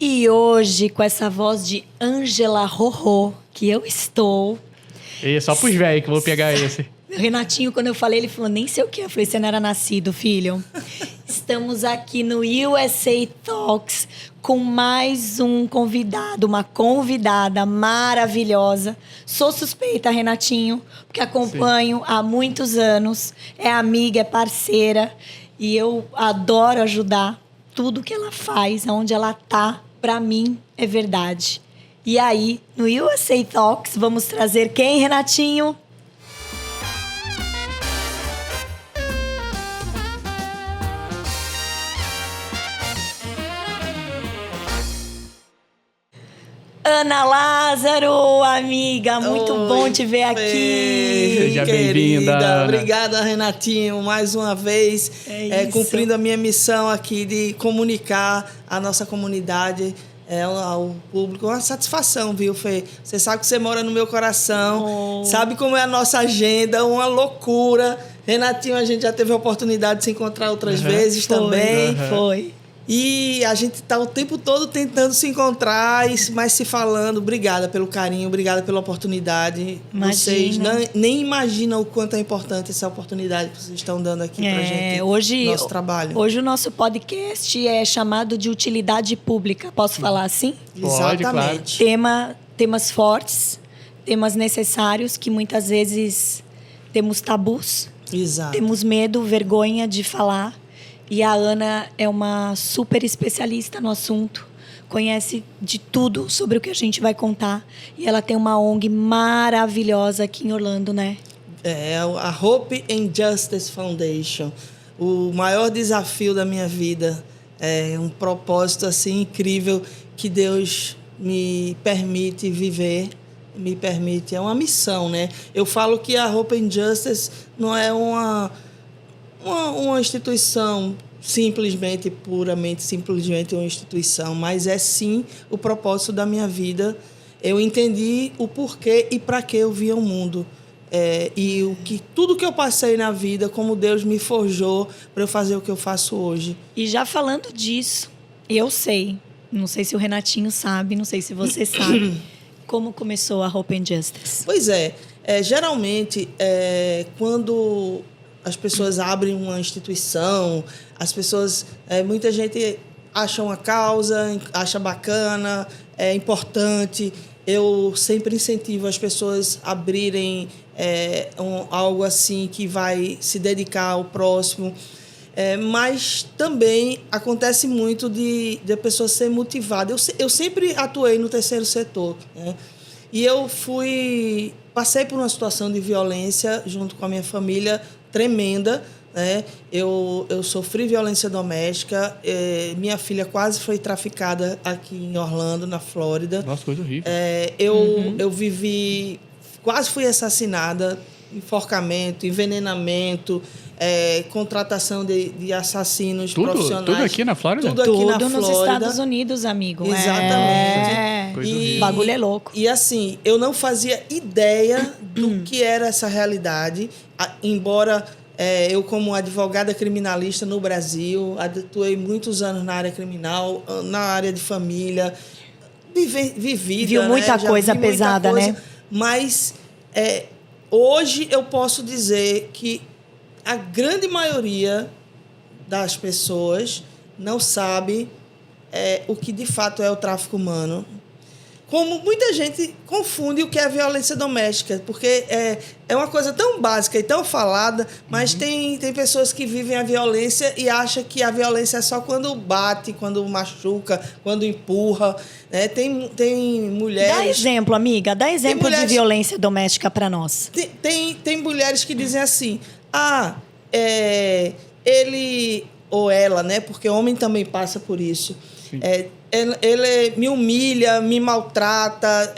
E hoje, com essa voz de Ângela Rorô, que eu estou... E só pros velhos que eu vou pegar esse. Renatinho, quando eu falei, ele falou, nem sei o que. Eu falei, você não era nascido, filho. Estamos aqui no USA Talks com mais um convidado, uma convidada maravilhosa. Sou suspeita, Renatinho, porque acompanho há muitos anos. É amiga, é parceira. E eu adoro ajudar. Tudo que ela faz, aonde ela tá, pra mim, é verdade. E aí, no USA Talks, vamos trazer quem, Renatinho? Ana Lázaro, amiga, muito bom te ver aqui. Seja bem-vinda, Ana. Obrigada, Renatinho, mais uma vez, cumprindo a minha missão aqui de comunicar a nossa comunidade, ao público. Uma satisfação, viu, Fê? Você sabe que você mora no meu coração, sabe como é a nossa agenda, uma loucura. Renatinho, a gente já teve a oportunidade de se encontrar outras vezes também. Foi. E a gente está o tempo todo tentando se encontrar, mas se falando. Obrigada pelo carinho, obrigada pela oportunidade. Imagina. Vocês nem imaginam o quanto é importante essa oportunidade que vocês estão dando aqui para a gente, hoje, nosso trabalho. Hoje o nosso podcast é chamado de utilidade pública. Posso falar assim? Pode, Exatamente. Claro. Temas fortes, temas necessários que muitas vezes temos tabus, Exato. temos medo, vergonha de falar. E a Ana é uma super especialista no assunto, conhece de tudo sobre o que a gente vai contar. E ela tem uma ONG maravilhosa aqui em Orlando, né? É a Hope and Justice Foundation. O maior desafio da minha vida é um propósito assim incrível que Deus me permite viver, é uma missão, né? Eu falo que a Hope and Justice não é uma instituição simplesmente uma instituição, mas é sim o propósito da minha vida. Eu entendi o porquê e para que eu vim ao mundo. E tudo que eu passei na vida, como Deus me forjou para eu fazer o que eu faço hoje. E já falando disso, eu sei, não sei se o Renatinho sabe, não sei se você sabe, como começou a Hope and Justice. Pois geralmente, quando as pessoas abrem uma instituição, as pessoas, muita gente acha uma causa, acha bacana, é importante. Eu sempre incentivo as pessoas a abrirem algo assim que vai se dedicar ao próximo. Mas também acontece muito de a pessoa ser motivada. Eu sempre atuei no terceiro setor, né? E eu passei por uma situação de violência junto com a minha família tremenda, né? Eu sofri violência doméstica, minha filha quase foi traficada aqui em Orlando, na Flórida. Nossa, coisa horrível. Eu vivi, quase fui assassinada, enforcamento, envenenamento, contratação de assassinos profissionais. Tudo aqui na Flórida? Tudo aqui na Tudo nos Flórida. Estados Unidos, amigo. Exatamente. Coisa O horrível. bagulho é louco. E assim, eu não fazia ideia do que era essa realidade, embora eu, como advogada criminalista no Brasil, atuei muitos anos na área criminal, na área de família, vivida. Viu muita coisa pesada, né? Mas hoje eu posso dizer que a grande maioria das pessoas não sabe o que de fato é o tráfico humano. Como muita gente confunde o que é violência doméstica, porque é uma coisa tão básica e tão falada, mas tem pessoas que vivem a violência e acham que a violência é só quando bate, quando machuca, quando empurra, né? Tem mulheres... Dá exemplo, amiga. Dá exemplo mulheres- de violência doméstica para nós. Tem mulheres que dizem assim, ele ou ela, né? Porque homem também passa por isso. Ele me humilha, me maltrata,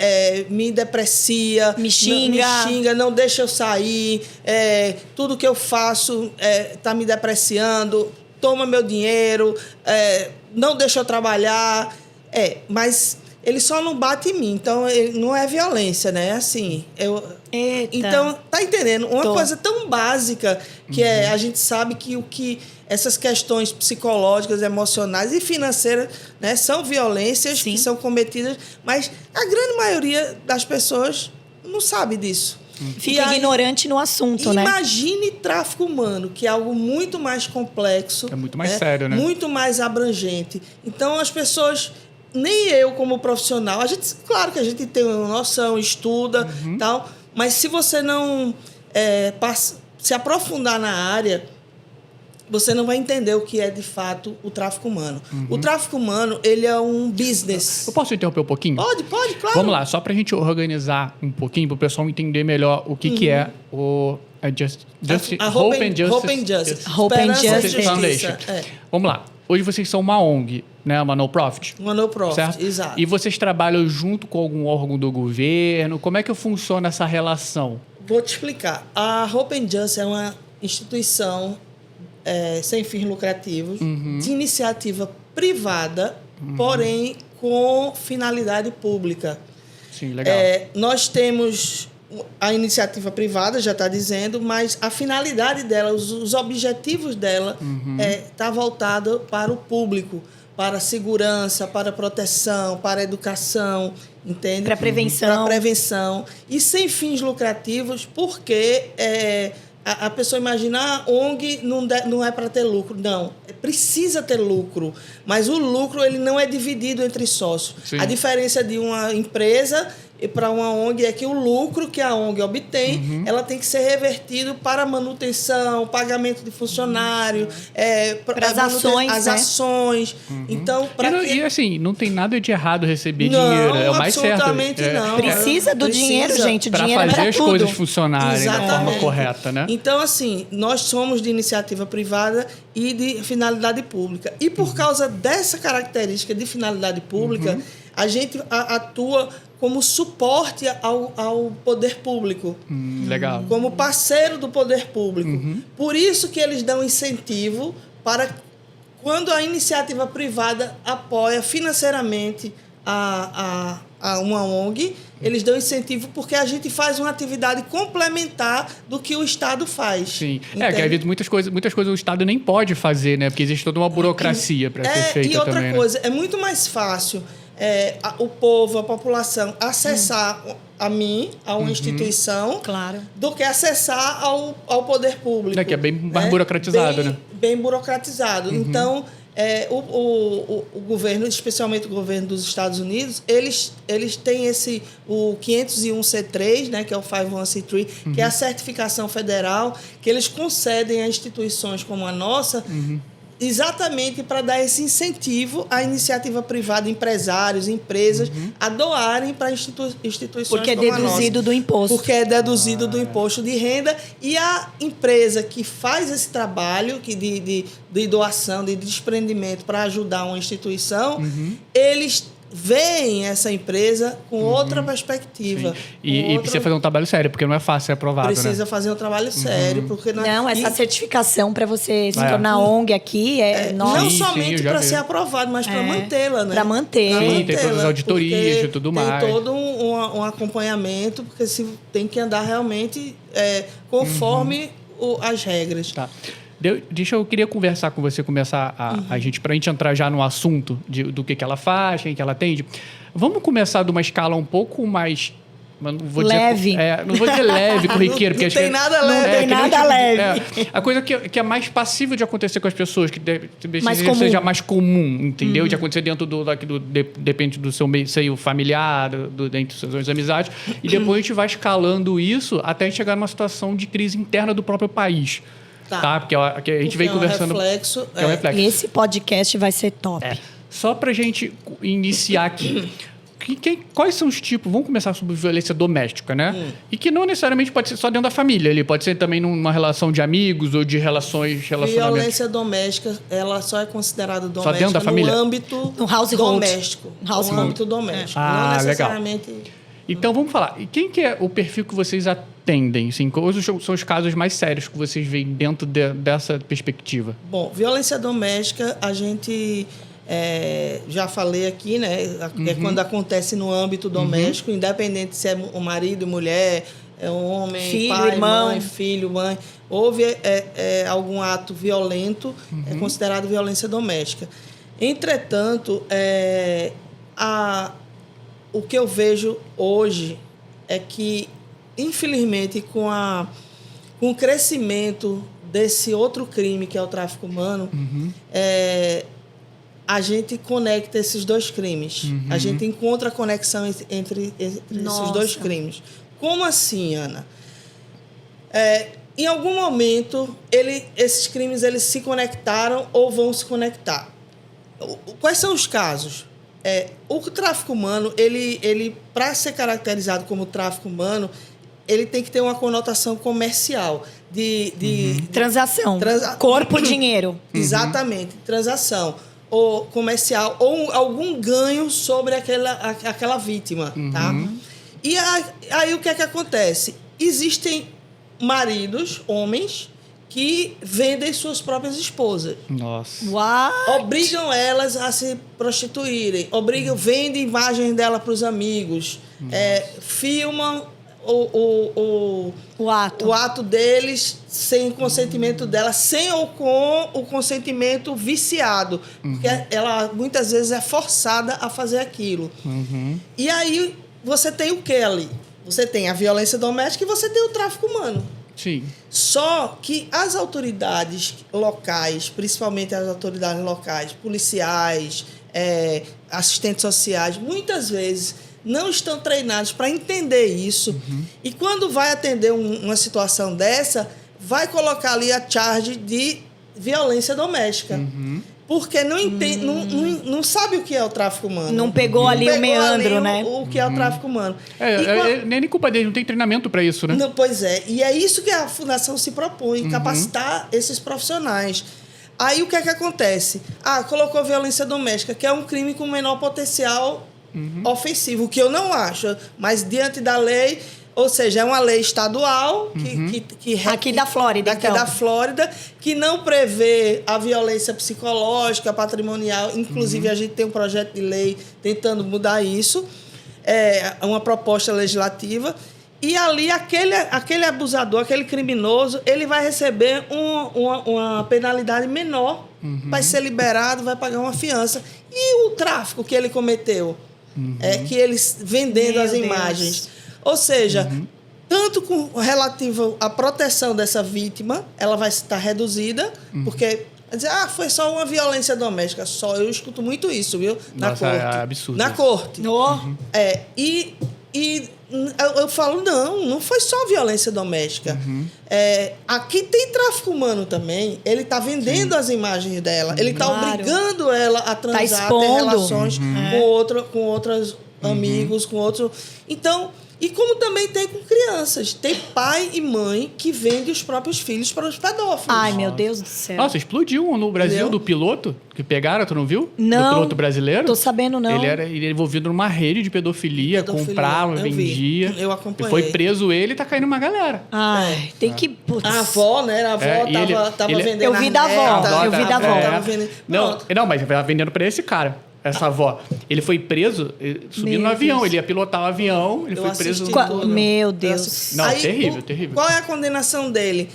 me deprecia, Me xinga. não deixa eu sair, tudo que eu faço tá me depreciando, toma meu dinheiro, não deixa eu trabalhar. Mas ele só não bate em mim. Então, ele não é violência, né? Assim, Eita. Então, tá entendendo? Uma Tô. coisa tão básica que a gente sabe que essas questões psicológicas, emocionais e financeiras, né, são violências Sim. que são cometidas, mas a grande maioria das pessoas não sabe disso. Fica E aí, ignorante no assunto, né? imagine tráfico humano, que é algo muito mais complexo. É muito mais sério, né? Muito mais abrangente. Então, as pessoas... Nem eu, como profissional... Claro que a gente tem uma noção, estuda e tal, mas se você não se aprofundar na área, você não vai entender o que é, de fato, o tráfico humano. O tráfico humano, ele é um business. Eu posso interromper um pouquinho? Pode, claro. Vamos lá, só pra gente organizar um pouquinho, pro pessoal entender melhor o que é o A Hope and Justice. Hope and Esperança e Justice Foundation. Justiça. Vamos lá. Hoje vocês são uma ONG, né? Uma non-profit. Uma no-profit, Certo? exato. E vocês trabalham junto com algum órgão do governo? Como é que funciona essa relação? Vou te explicar. A Hope and Justice é uma instituição sem fins lucrativos, de iniciativa privada, porém com finalidade pública. Sim, legal. Nós temos a iniciativa privada, já está dizendo, mas a finalidade dela, os objetivos dela está voltado para o público, para a segurança, para a proteção, para a educação, entende? Para prevenção. Para prevenção. E sem fins lucrativos, porque a pessoa imagina, a ONG não é para ter lucro. Não, precisa ter lucro, mas o lucro ele não é dividido entre sócios. Sim. A diferença de uma empresa e para uma ONG é que o lucro que a ONG obtém, ela tem que ser revertido para manutenção, pagamento de funcionário, para as ações, as né? ações. Então, para E assim, não tem nada de errado receber dinheiro. É o mais certo. absolutamente não. Precisa do dinheiro, gente. O Para dinheiro é fazer para as tudo. coisas funcionarem da forma Exatamente. correta, né? Então, assim, nós somos de iniciativa privada e de finalidade pública. E por causa dessa característica de finalidade pública, a gente atua como suporte ao poder público. Legal. Como parceiro do poder público. Por isso que eles dão incentivo para quando a iniciativa privada apoia financeiramente a uma ONG, eles dão incentivo porque a gente faz uma atividade complementar do que o Estado faz. Sim. Que Entende? às vezes muitas coisas o Estado nem pode fazer, né? Porque existe toda uma burocracia para ser feita e outra também, coisa, é muito mais fácil o povo, a população, acessar a mim, a uma instituição, Claro. do que acessar ao poder público. Que é bem mais burocratizado, né? Bem burocratizado. Então, o governo, especialmente o governo dos Estados Unidos, eles têm o 501c3, né, que é o 501c3, que é a certificação federal, que eles concedem a instituições como a nossa, exatamente para dar esse incentivo à iniciativa privada, empresários, empresas, a doarem para instituições Porque é como a nossa. deduzido do imposto. Porque é deduzido do imposto de renda, e a empresa que faz esse trabalho de doação, de desprendimento para ajudar uma instituição, eles veem essa empresa com outra perspectiva. E precisa fazer um trabalho sério, porque não é fácil ser aprovado, Precisa né? fazer um trabalho sério. Porque Não, essa certificação para você se É. tornar ONG aqui não Sim, somente eu já para vi. ser aprovado, mas para mantê-la, né? Para manter. Pra Sim, tem mantê-la, todas as auditorias porque e tudo tem mais. todo um acompanhamento, porque tem que andar realmente conforme as regras. Tá. Eu queria conversar com você, começar a gente, pra gente entrar já no assunto do que ela faz, quem que ela atende. Vamos começar de uma escala um pouco mais... Não vou Leve. Dizer, não vou dizer leve, corriqueiro. Não porque tem nada leve. Não tem nada leve. A coisa que é mais passível de acontecer com as pessoas, que Mais seja comum. mais comum, entendeu? De acontecer dentro depende do seu seio familiar, dentre das suas amizades. E depois a gente vai escalando isso até chegar numa situação de crise interna do próprio país. Tá? Porque a gente vem conversando... Reflexo, que é um reflexo. E esse podcast vai ser top. Só pra gente iniciar aqui. Quais são os tipos? Vamos começar sobre violência doméstica, né? E que não necessariamente pode ser só dentro da família. Ele pode ser também numa relação de amigos ou de relacionamentos. Violência doméstica, ela só é considerada doméstica dentro da família? no âmbito No household. doméstico. Household. No âmbito doméstico. Ah, não legal. necessariamente... Então, vamos falar. E quem que é o perfil que vocês atendem? Assim, quais são os casos mais sérios que vocês veem dentro dessa perspectiva? Bom, violência doméstica, a gente já falei aqui, né? É quando acontece no âmbito doméstico, independente se é o marido, mulher, é um homem, filho, pai, irmão. mãe, filho, mãe. Houve algum ato violento, é considerado violência doméstica. Entretanto, o que eu vejo hoje é que, infelizmente, com o crescimento desse outro crime, que é o tráfico humano, a gente conecta esses dois crimes. A gente encontra a conexão entre esses dois crimes. Como assim, Ana? Em algum momento, esses crimes eles se conectaram ou vão se conectar. Quais são os casos? O tráfico humano, ele para ser caracterizado como tráfico humano, ele tem que ter uma conotação comercial. De transação. Corpo, dinheiro. Exatamente, transação. Ou comercial, ou algum ganho sobre aquela vítima. Tá? E aí o que é que acontece? Existem maridos, homens, que vendem suas próprias esposas. Nossa. Obrigam elas a se prostituírem. Vendem imagens dela para os amigos. Filmam o ato deles sem consentimento dela, sem ou com o consentimento viciado. Porque ela, muitas vezes, é forçada a fazer aquilo. E aí, você tem o que ali? Você tem a violência doméstica e você tem o tráfico humano. Sim. Só que as autoridades locais, principalmente as autoridades locais, policiais, assistentes sociais, muitas vezes não estão treinados para entender isso. E quando vai atender uma situação dessa, vai colocar ali a charge de violência doméstica. Porque não entende, não sabe o que é o tráfico humano. Não pegou ali o meandro, né? O que é o tráfico humano. Nem culpa dele, não tem treinamento para isso, né? Não, pois é. E é isso que a Fundação se propõe, capacitar esses profissionais. Aí o que é que acontece? Colocou violência doméstica, que é um crime com menor potencial ofensivo, o que eu não acho. Mas diante da lei, ou seja, é uma lei estadual que aqui da Flórida, daqui da Flórida, que não prevê a violência psicológica, patrimonial. Inclusive, a gente tem um projeto de lei tentando mudar isso. É uma proposta legislativa. E ali, aquele abusador, aquele criminoso, ele vai receber uma penalidade menor, vai ser liberado, vai pagar uma fiança. E o tráfico que ele cometeu? Que eles vendendo as imagens. Ou seja, tanto com relativo à proteção dessa vítima, ela vai estar reduzida, porque vai dizer, foi só uma violência doméstica. Só eu escuto muito isso, viu? Na Nossa, corte. é absurdo. Na corte. E eu falo, não foi só violência doméstica. Aqui tem tráfico humano também. Ele está vendendo as imagens dela. Ele está obrigando ela a transar, ter relações com outros amigos, com outros... Então, e como também tem com crianças. Tem pai e mãe que vendem os próprios filhos para os pedófilos. Ai, meu Deus do céu. Nossa, explodiu no Brasil do piloto que pegaram, tu não viu? Não. Do piloto brasileiro. Tô sabendo, não. Ele era envolvido numa rede de pedofilia, comprava, vendia. Eu acompanhei. E foi preso ele e tá caindo uma galera. Ai, tem que... Putz. A avó, né? A avó tava vendendo. Eu vi da avó. Eu vi da avó. Não, mas tava vendendo pra esse cara. Essa avó. Ele foi preso subindo no avião. Ele ia pilotar o avião, ele foi preso... Meu Deus. Não, terrível, terrível. Qual é a condenação dele?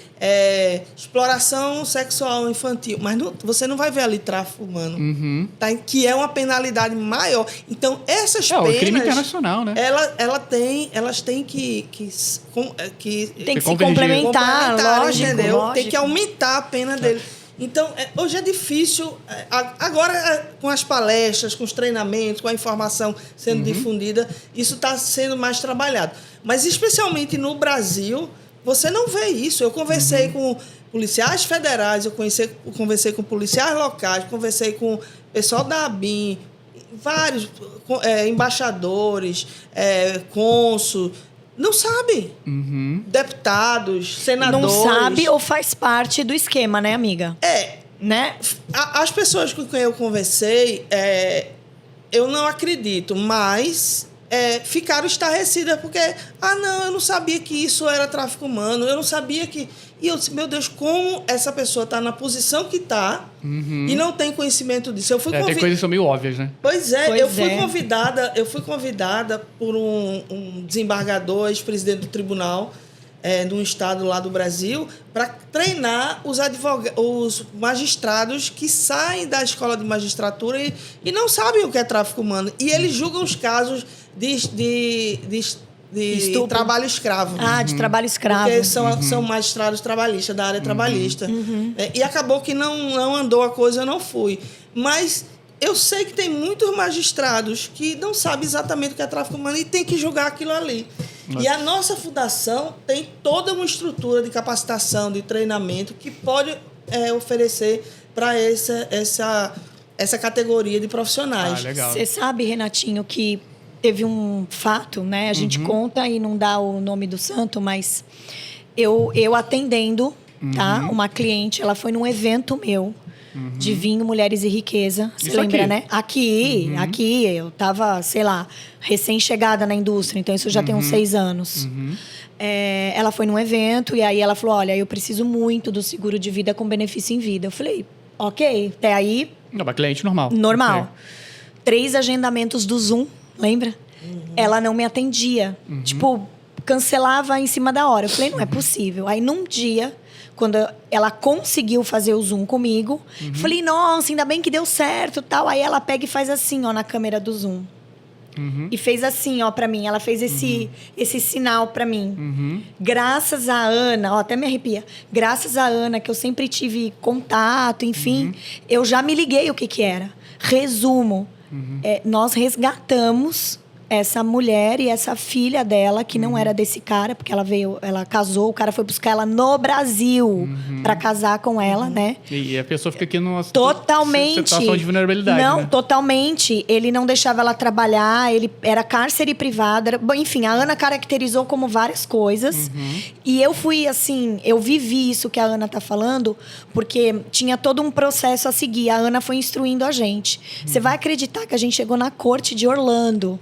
Exploração sexual infantil. Mas você não vai ver ali tráfico humano. Tá? Que é uma penalidade maior. Então, essas penas... É o crime internacional, né? Elas têm que tem que se complementar, lógico, entendeu? Lógico. Tem que aumentar a pena dele. Então, hoje é difícil. Agora, com as palestras, com os treinamentos, com a informação sendo difundida, isso está sendo mais trabalhado. Mas, especialmente no Brasil, você não vê isso. Eu conversei com policiais federais, eu conversei com policiais locais, conversei com o pessoal da ABIN, vários embaixadores, cônsul. Não sabem. Deputados, senadores. Não sabe ou faz parte do esquema, né, amiga? Né? As pessoas com quem eu conversei, eu não acredito, mas ficaram estarrecidas porque, não, eu não sabia que isso era tráfico humano, eu não sabia que E eu disse, meu Deus, como essa pessoa está na posição que está e não tem conhecimento disso. Eu fui Tem coisas que são meio óbvias, né? Pois é, Pois eu fui é. convidada por um desembargador, ex-presidente do tribunal, de um estado lá do Brasil, para treinar os magistrados que saem da escola de magistratura e não sabem o que é tráfico humano. E eles julgam os casos de Estupro. trabalho escravo. De trabalho escravo. Porque são magistrados trabalhistas, da área trabalhista. E acabou que não andou a coisa, eu não fui. Mas eu sei que tem muitos magistrados que não sabem exatamente o que é tráfico humano e tem que julgar aquilo ali. E a nossa fundação tem toda uma estrutura de capacitação, de treinamento que pode oferecer para essa categoria de profissionais. Legal. Você sabe, Renatinho, que teve um fato, né? A gente conta e não dá o nome do santo, mas eu atendendo, tá? Uma cliente, ela foi num evento meu de vinho, mulheres e riqueza. Você Isso lembra, aqui? né? Aqui. Eu tava, sei lá, recém-chegada na indústria, então isso já tem uns 6 anos. Ela foi num evento e aí ela falou, olha, eu preciso muito do seguro de vida com benefício em vida. Eu falei, ok, até aí... Não, mas cliente normal. Normal. Ok. 3 agendamentos do Zoom, lembra? Ela não me atendia. Tipo, cancelava em cima da hora. Eu falei, não é possível. Aí, num dia, quando ela conseguiu fazer o Zoom comigo, falei, nossa, ainda bem que deu certo, tal. Aí ela pega e faz assim, ó, na câmera do Zoom. E fez assim, ó, pra mim. Ela fez esse sinal pra mim. Graças a Ana, ó, até me arrepia. Graças a Ana, que eu sempre tive contato, enfim, eu já me liguei o que era. Resumo. Nós resgatamos essa mulher e essa filha dela, que não era desse cara, porque ela casou, o cara foi buscar ela no Brasil para casar com ela, né? E a pessoa fica aqui numa Totalmente. situação de vulnerabilidade, Não, né? totalmente. Ele não deixava ela trabalhar, ele era cárcere privado. Bom, enfim, a Ana caracterizou como várias coisas. E eu fui, assim, eu vivi isso que a Ana tá falando, porque tinha todo um processo a seguir. A Ana foi instruindo a gente. Você vai acreditar que a gente chegou na corte de Orlando.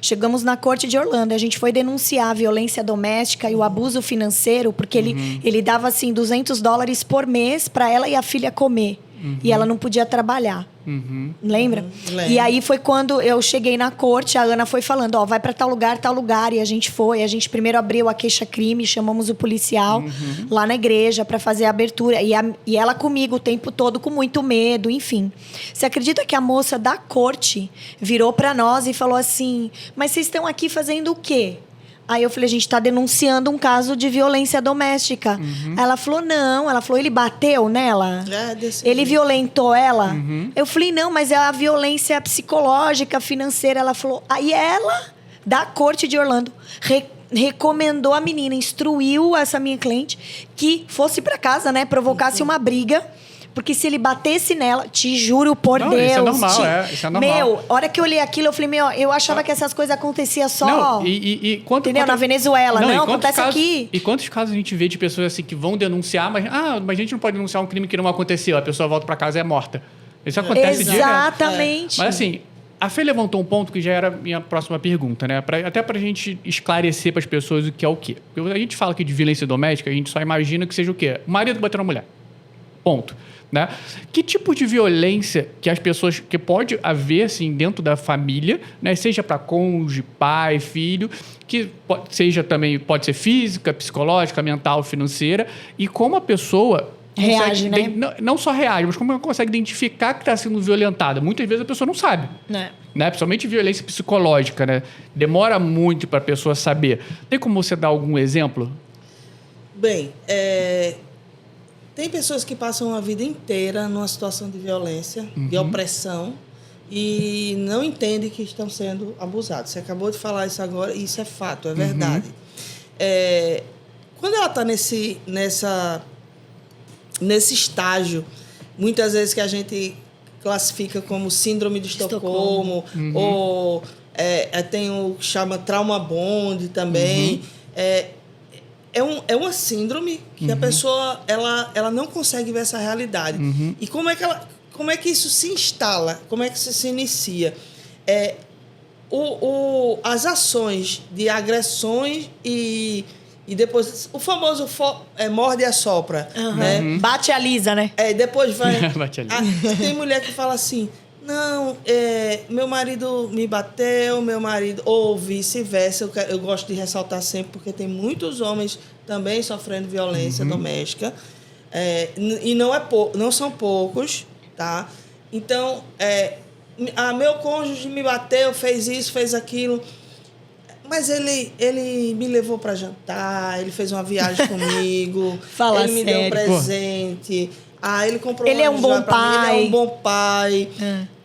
Chegamos na corte de Orlando. A gente foi denunciar a violência doméstica e o abuso financeiro, porque ele dava, assim, $200 por mês para ela e a filha comer. E ela não podia trabalhar. Lembra? Lembro. E aí foi quando eu cheguei na corte, a Ana foi falando, ó, vai para tal lugar, e a gente foi. A gente primeiro abriu a queixa-crime, chamamos o policial lá na igreja para fazer a abertura. E ela comigo o tempo todo com muito medo, enfim. Você acredita que a moça da corte virou para nós e falou assim, mas vocês estão aqui fazendo o quê? Aí eu falei, a gente está denunciando um caso de violência doméstica. Ela falou, não. Ela falou, ele bateu nela? Ele Jeito. violentou ela? Eu falei, não, mas é a violência psicológica, financeira. Ela falou, aí ela, da corte de Orlando, recomendou a menina, instruiu essa minha cliente que fosse para casa, né? Provocasse uma briga. Porque se ele batesse nela, te juro por Não, Deus. isso é normal, isso é normal. Meu, a hora que eu olhei aquilo, eu falei, meu, eu achava que essas coisas aconteciam só. Não, Entendeu? Na Venezuela. Não, acontece aqui. E quantos casos a gente vê de pessoas assim que vão denunciar, mas a gente não pode denunciar um crime que não aconteceu. A pessoa volta para casa e é morta. Isso acontece direto. Exatamente. Mas assim, a Fê levantou um ponto que já era a minha próxima pergunta, né? Até pra gente esclarecer para as pessoas o que é o quê. Porque a gente fala aqui de violência doméstica, a gente só imagina que seja o quê? O marido batendo na mulher. Ponto. Né? Que tipo de violência que as pessoas que pode haver assim dentro da família, né? Seja para cônjuge, pai, filho, que seja também pode ser física, psicológica, mental, financeira, e como a pessoa reage, né? Não só reage, mas como ela consegue identificar que está sendo violentada. Muitas vezes a pessoa não sabe. Né? Principalmente violência psicológica, né? Demora muito para a pessoa saber. Tem como você dar algum exemplo? Bem, tem pessoas que passam a vida inteira numa situação de violência, de opressão, e não entendem que estão sendo abusados. Você acabou de falar isso agora, e isso é fato, é verdade. Quando ela está nesse estágio, muitas vezes que a gente classifica como síndrome de Estocolmo, ou tem o que chama trauma bond também, é uma síndrome que a pessoa ela não consegue ver essa realidade. E como é que isso se instala? Como é que isso se inicia? As ações de agressões e E depois, o famoso morde e assopra, né? Bate a Lisa, né? Depois vai... Bate ali. Tem mulher que fala assim, não, meu marido me bateu, meu marido... Ou vice-versa, eu gosto de ressaltar sempre, porque tem muitos homens também sofrendo violência doméstica. E não são poucos, tá? Então, meu cônjuge me bateu, fez isso, fez aquilo... Mas ele me levou para jantar, ele fez uma viagem comigo, Fala ele me sério. deu um presente, ele comprou Ele é um bom pra mim, ele é pai. um bom pai.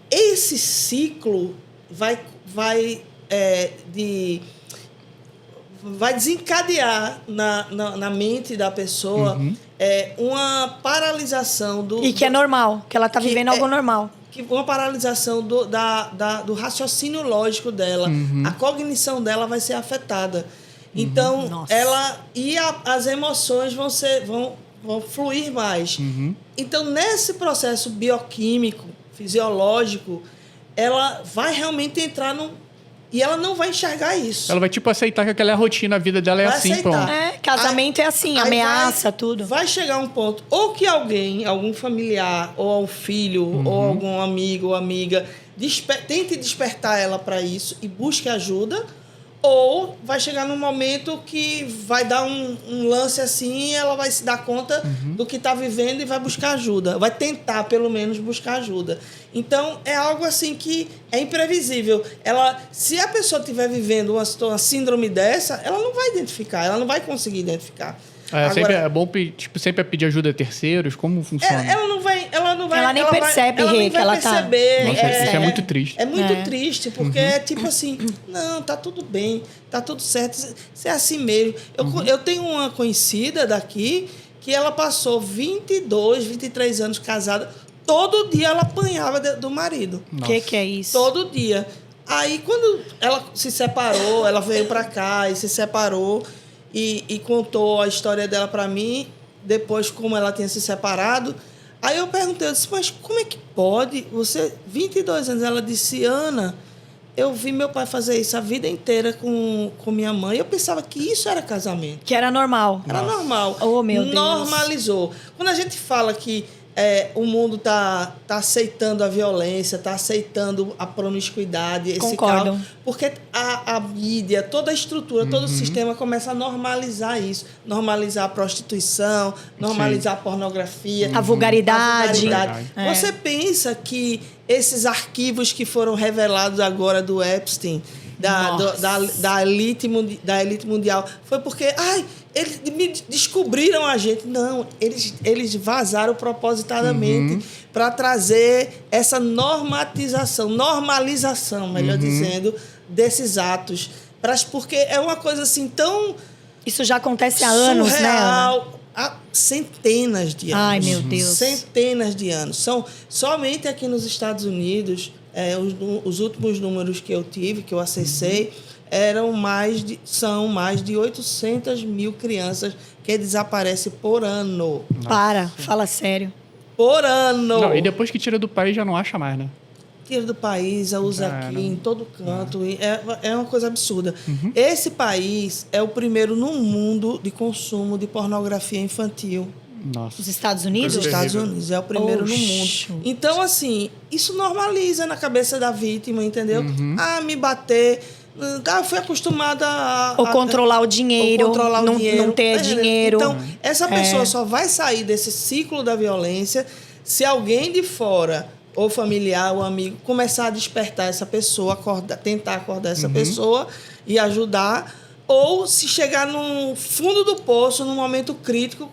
Esse ciclo vai desencadear na mente da pessoa uma paralisação do... E que é normal, que ela tá vivendo algo normal. Uma paralisação do raciocínio lógico dela. A cognição dela vai ser afetada. Então, Nossa. as emoções vão fluir mais. Então, nesse processo bioquímico, fisiológico, ela vai realmente entrar e ela não vai enxergar isso. Ela vai, tipo, aceitar que aquela é a rotina, a vida dela é Vai assim, aceitar. pronto. Casamento é assim, Aí ameaça, tudo. Vai chegar um ponto, ou que algum familiar, ou um filho, ou algum amigo ou amiga, tente despertar ela para isso e busque ajuda, ou vai chegar num momento que vai dar um lance assim e ela vai se dar conta do que está vivendo e vai buscar ajuda. Vai tentar, pelo menos, buscar ajuda. Então, é algo assim que é imprevisível. Se a pessoa estiver vivendo uma síndrome dessa, ela não vai identificar, ela não vai conseguir identificar. Sempre é bom sempre pedir ajuda a terceiros. Como funciona? Ela não vai. Ela nem percebe, Rê, que ela tá... Nossa, isso é muito triste. É muito triste, porque é tipo assim, não, tá tudo bem, tá tudo certo, isso é assim mesmo. Eu tenho uma conhecida daqui que ela passou 22, 23 anos casada, todo dia ela apanhava do marido. O que é isso? Todo dia. Aí, quando ela se separou, ela veio pra cá e se separou e contou a história dela pra mim, depois como ela tinha se separado. Aí eu perguntei, eu disse, mas como é que pode? Você, 22 anos, ela disse, Ana, eu vi meu pai fazer isso a vida inteira com minha mãe. Eu pensava que isso era casamento. Que era normal. Era normal. Oh, meu Deus. Normalizou. Quando a gente fala que o mundo tá aceitando a violência, tá aceitando a promiscuidade, esse Concordo. caos, porque a mídia, toda a estrutura, todo o sistema começa a normalizar isso. Normalizar a prostituição, normalizar a pornografia. A vulgaridade. Você pensa que esses arquivos que foram revelados agora do Epstein, da elite mundial, foi porque eles me descobriram a gente. Não, eles vazaram propositadamente para trazer essa normalização, melhor dizendo, desses atos. Porque é uma coisa assim tão... Isso já acontece há anos, né, Ana? Há centenas de anos. Ai, meu Deus. Centenas de anos. Somente aqui nos Estados Unidos, os últimos números que eu tive, que eu acessei, são mais de 800 mil crianças que desaparecem por ano. Fala sério. Por ano! Não, e depois que tira do país já não acha mais, né? Tira do país, usa aqui, em todo canto. É uma coisa absurda. Esse país é o primeiro no mundo de consumo de pornografia infantil. Nossa. Os Estados Unidos? Os Estados Unidos é o primeiro no mundo. Então, assim, isso normaliza na cabeça da vítima, entendeu? Me bater... eu fui acostumada Ou controlar o dinheiro, não ter dinheiro. Então, essa pessoa só vai sair desse ciclo da violência se alguém de fora, ou familiar, ou amigo, começar a despertar essa pessoa, tentar acordar essa pessoa e ajudar, ou se chegar no fundo do poço, num momento crítico,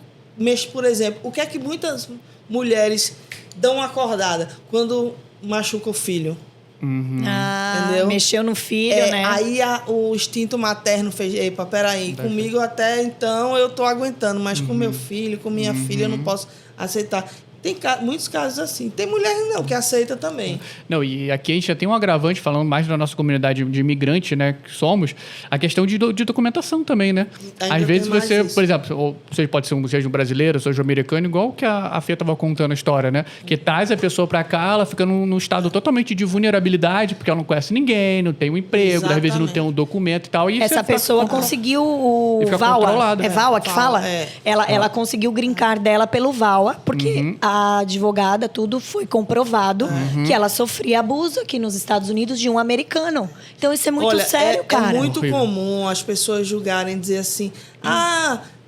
por exemplo, o que é que muitas mulheres dão uma acordada quando machuca o filho? Entendeu? Mexeu no filho, né? Aí o instinto materno fez, epa, peraí, comigo até então eu tô aguentando, mas com meu filho, com minha filha, eu não posso aceitar. Tem muitos casos assim. Tem mulheres não, que aceita também. Não, e aqui a gente já tem um agravante, falando mais da nossa comunidade de imigrantes, né, que somos, a questão de documentação também, né? Ainda Às vezes tem mais você, isso. por exemplo, ou você pode ser seja um brasileiro, seja um americano, igual que a Fê estava contando a história, né? Que traz a pessoa para cá, ela fica num estado totalmente de vulnerabilidade, porque ela não conhece ninguém, não tem um emprego, às vezes não tem um documento e tal. E Essa você pessoa conseguiu o E fica VAWA. controlada. É VAWA que VAWA, fala? é. Ela conseguiu o green card dela pelo VAWA, porque a advogada, tudo foi comprovado que ela sofria abuso aqui nos Estados Unidos de um americano. Então isso é muito Olha, sério, cara. É muito Horrível. comum as pessoas julgarem, dizer assim,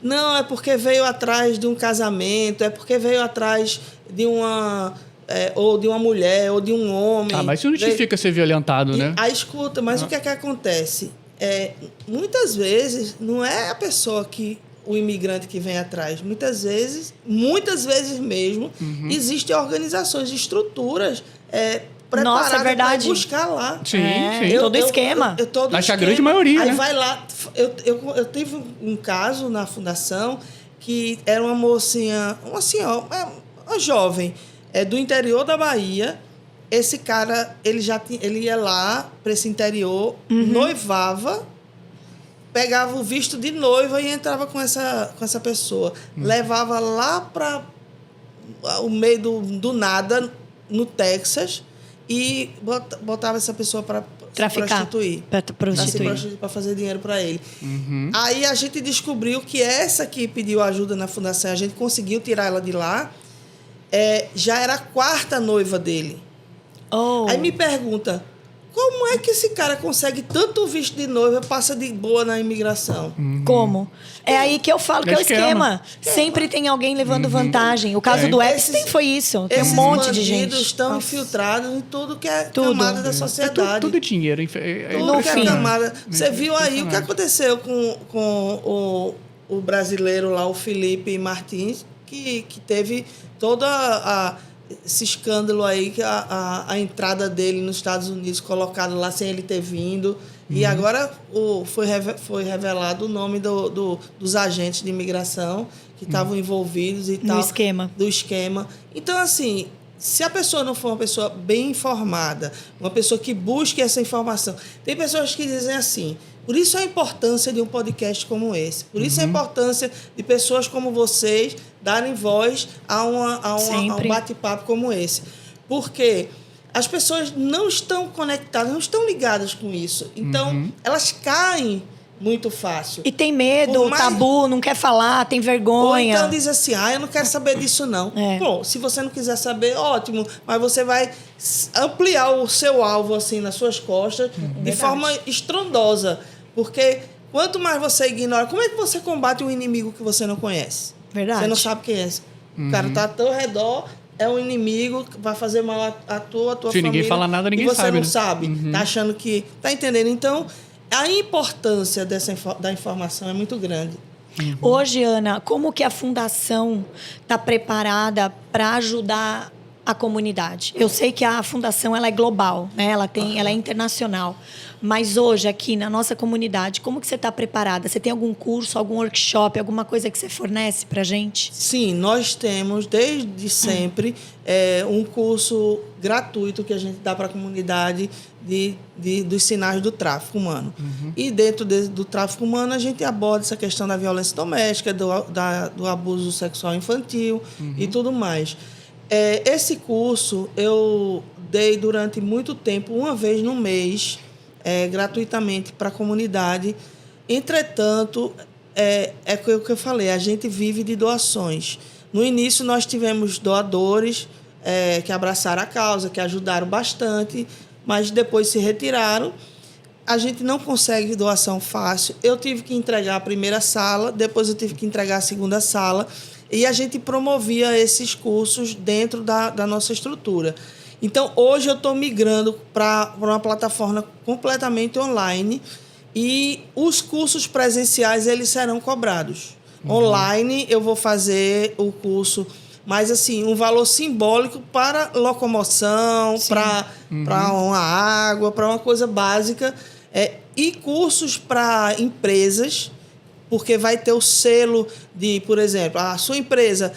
não, é porque veio atrás de um casamento, é porque veio atrás de uma... ou de uma mulher, ou de um homem. mas isso não justifica ser violentado, né? Aí escuta, mas o que é que acontece? Muitas vezes, não é a pessoa o imigrante que vem atrás. Muitas vezes mesmo, existem organizações, estruturas preparadas para verdade. buscar lá. Sim, É, sim. todo esquema. Todo Acho que a esquema. grande maioria, Aí né? vai lá. Eu tive um caso na fundação que era uma mocinha, uma senhora, uma jovem, do interior da Bahia. Esse cara, ele ia lá para esse interior, noivava, pegava o visto de noiva e entrava com essa pessoa. Levava lá para o meio do nada, no Texas, e botava essa pessoa para prostituir. Para fazer dinheiro para ele. Aí a gente descobriu que essa que pediu ajuda na fundação, a gente conseguiu tirar ela de lá, já era a 4ª noiva dele. Aí me pergunta, como é que esse cara consegue tanto visto de noiva e passa de boa na imigração? Como? É aí que eu falo que é o esquema. Sempre tem alguém levando vantagem. O caso do Epstein foi isso. Tem um monte de gente. Esses bandidos estão infiltrados em tudo que é camada da sociedade. Tudo dinheiro. Tudo que é camada. Você viu aí o que aconteceu com o brasileiro lá, o Felipe Martins, que teve todo esse escândalo aí, que a entrada dele nos Estados Unidos colocada lá sem ele ter vindo. E agora foi revelado o nome dos agentes de imigração que estavam envolvidos e tal. Do esquema. Então, assim, se a pessoa não for uma pessoa bem informada, uma pessoa que busque essa informação... Tem pessoas que dizem assim... Por isso a importância de um podcast como esse. Por isso a importância de pessoas como vocês darem voz a um bate-papo como esse. Porque as pessoas não estão conectadas, não estão ligadas com isso. Então, elas caem muito fácil. E tem medo, tabu, não quer falar, tem vergonha. Ou então diz assim, eu não quero saber disso não. Bom, se você não quiser saber, ótimo, mas você vai ampliar o seu alvo assim nas suas costas de forma estrondosa. Porque quanto mais você ignora, como é que você combate um inimigo que você não conhece? Verdade. Você não sabe quem é. O cara está ao teu redor, é um inimigo que vai fazer mal à tua família. Se ninguém fala nada, ninguém sabe. E você não sabe. Tá achando que... Tá entendendo? Então, a importância da informação é muito grande. Hoje, Ana, como que a Fundação está preparada para ajudar a comunidade? Eu sei que a Fundação ela é global, né? Ela é internacional. Mas hoje, aqui na nossa comunidade, como que você está preparada? Você tem algum curso, algum workshop, alguma coisa que você fornece para a gente? Sim, nós temos, desde sempre, um curso gratuito que a gente dá para a comunidade dos sinais do tráfico humano. E dentro do tráfico humano, a gente aborda essa questão da violência doméstica, do abuso sexual infantil e tudo mais. Esse curso eu dei durante muito tempo, uma vez no mês, gratuitamente para a comunidade. Entretanto, o que eu falei, a gente vive de doações. No início, nós tivemos doadores que abraçaram a causa, que ajudaram bastante, mas depois se retiraram. A gente não consegue doação fácil. Eu tive que entregar a primeira sala, depois eu tive que entregar a segunda sala, e a gente promovia esses cursos dentro da nossa estrutura. Então, hoje eu estou migrando para uma plataforma completamente online e os cursos presenciais eles serão cobrados. Online eu vou fazer o curso, mas assim, um valor simbólico para locomoção, para uma água, para uma coisa básica. E cursos para empresas porque vai ter o selo de, por exemplo, a sua empresa,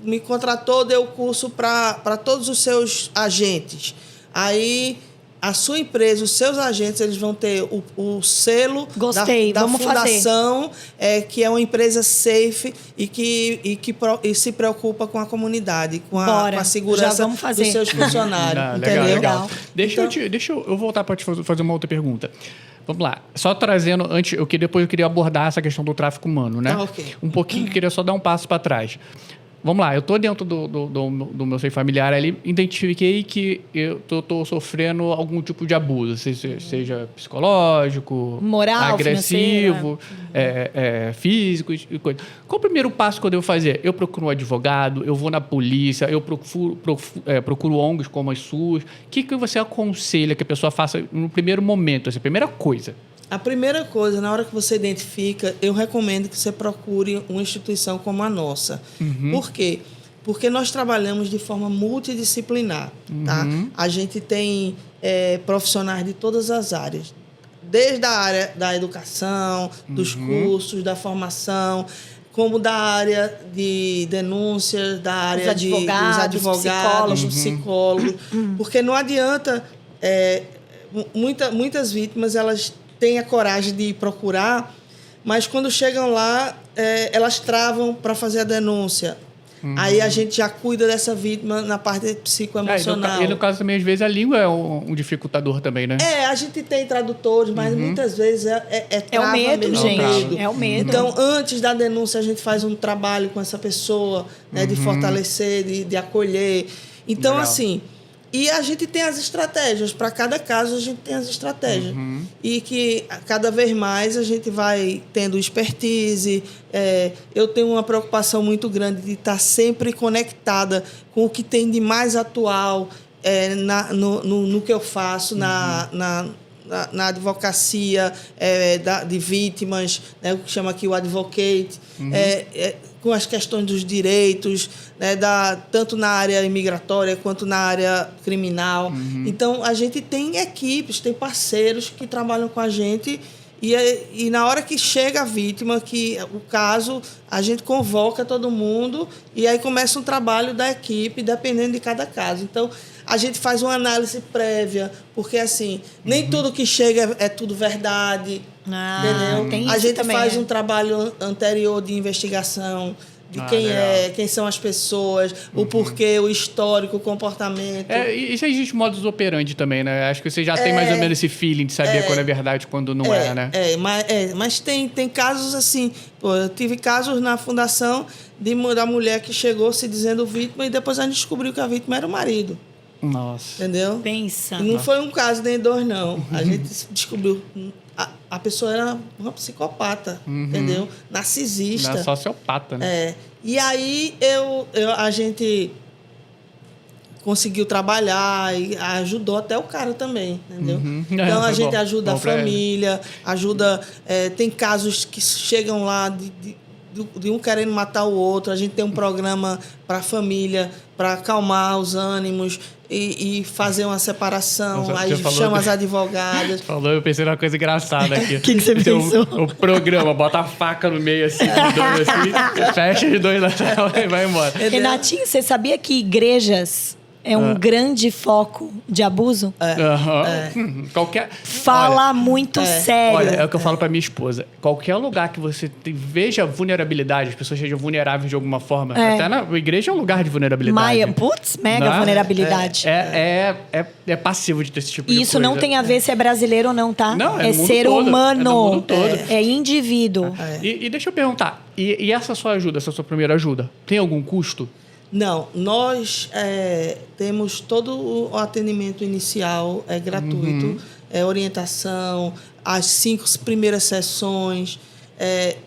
me contratou, deu o curso para todos os seus agentes. Aí a sua empresa, os seus agentes, eles vão ter o selo da fundação, que é uma empresa safe e se preocupa com a comunidade, com a segurança dos seus funcionários. Entendeu? Legal. Deixa eu voltar para te fazer uma outra pergunta. Vamos lá. Só trazendo, depois eu queria abordar essa questão do tráfico humano, né? Okay. Um pouquinho, queria só dar um passo para trás. Vamos lá, eu estou dentro do meu seio familiar ali, identifiquei que eu estou sofrendo algum tipo de abuso, seja psicológico, moral, agressivo, físico e coisa. Qual o primeiro passo que eu devo fazer? Eu procuro um advogado, eu vou na polícia, eu procuro ONGs como as suas. O que você aconselha que a pessoa faça no primeiro momento, essa primeira coisa? A primeira coisa, na hora que você identifica, eu recomendo que você procure uma instituição como a nossa. Uhum. Por quê? Porque nós trabalhamos de forma multidisciplinar. Tá? A gente tem profissionais de todas as áreas. Desde a área da educação, dos cursos, da formação, como da área de denúncias, da área dos advogados, dos psicólogos. Porque não adianta... muitas vítimas, elas têm a coragem de procurar, mas quando chegam lá, elas travam para fazer a denúncia. Aí a gente já cuida dessa vítima na parte psicoemocional. E no caso também, às vezes, a língua é um dificultador também, né? A gente tem tradutores, mas muitas vezes é o medo, mesmo, gente. É o medo. Então, antes da denúncia, a gente faz um trabalho com essa pessoa, né, de fortalecer, de acolher. Então, Legal. assim... E a gente tem as estratégias. Para cada caso, a gente tem as estratégias. E que, cada vez mais, a gente vai tendo expertise. Eu tenho uma preocupação muito grande de estar sempre conectada com o que tem de mais atual no que eu faço, na advocacia de vítimas, né, o que chama aqui o advocate, com as questões dos direitos, né, tanto na área imigratória quanto na área criminal. Então, a gente tem equipes, tem parceiros que trabalham com a gente e na hora que chega a vítima, que o caso, a gente convoca todo mundo e aí começa um trabalho da equipe, dependendo de cada caso. Então, a gente faz uma análise prévia, porque, assim, nem tudo que chega é tudo verdade, entendeu? Tem a isso gente também, faz um trabalho anterior de investigação, de quem são as pessoas, o porquê, o histórico, o comportamento. Isso existe modus operandi também, né? Acho que você já tem mais ou menos esse feeling de saber quando é verdade e quando não é, né? Mas tem casos assim. Pô, eu tive casos na fundação da mulher que chegou se dizendo vítima e depois a gente descobriu que a vítima era o marido. Nossa. Entendeu? Pensa. E não foi um caso nem dois, não. A gente descobriu. A pessoa era uma psicopata, entendeu? Narcisista. Não é sociopata, né? E aí a gente conseguiu trabalhar e ajudou até o cara também, entendeu? Então a gente ajuda a família, ajuda... tem casos que chegam lá de um querendo matar o outro. A gente tem um programa para a família, para acalmar os ânimos e fazer uma separação. Aí chama as advogadas. Eu pensei numa coisa engraçada aqui. O que você pensou? O programa, bota a faca no meio assim, fecha os dois lá e vai embora. Renatinho, você sabia que igrejas é um grande foco de abuso? Fala muito sério. Olha, é o que eu falo pra minha esposa. Qualquer lugar que você veja vulnerabilidade, as pessoas sejam vulneráveis de alguma forma. Até na igreja é um lugar de vulnerabilidade. Mega vulnerabilidade. É passivo de ter esse tipo de coisa. Isso não tem a ver se é brasileiro ou não, tá? Não, é ser todo, humano. É do mundo todo. É indivíduo. E deixa eu perguntar. E essa sua ajuda, essa sua primeira ajuda, tem algum custo? Não, nós temos todo o atendimento inicial, gratuito, orientação, as 5 primeiras sessões,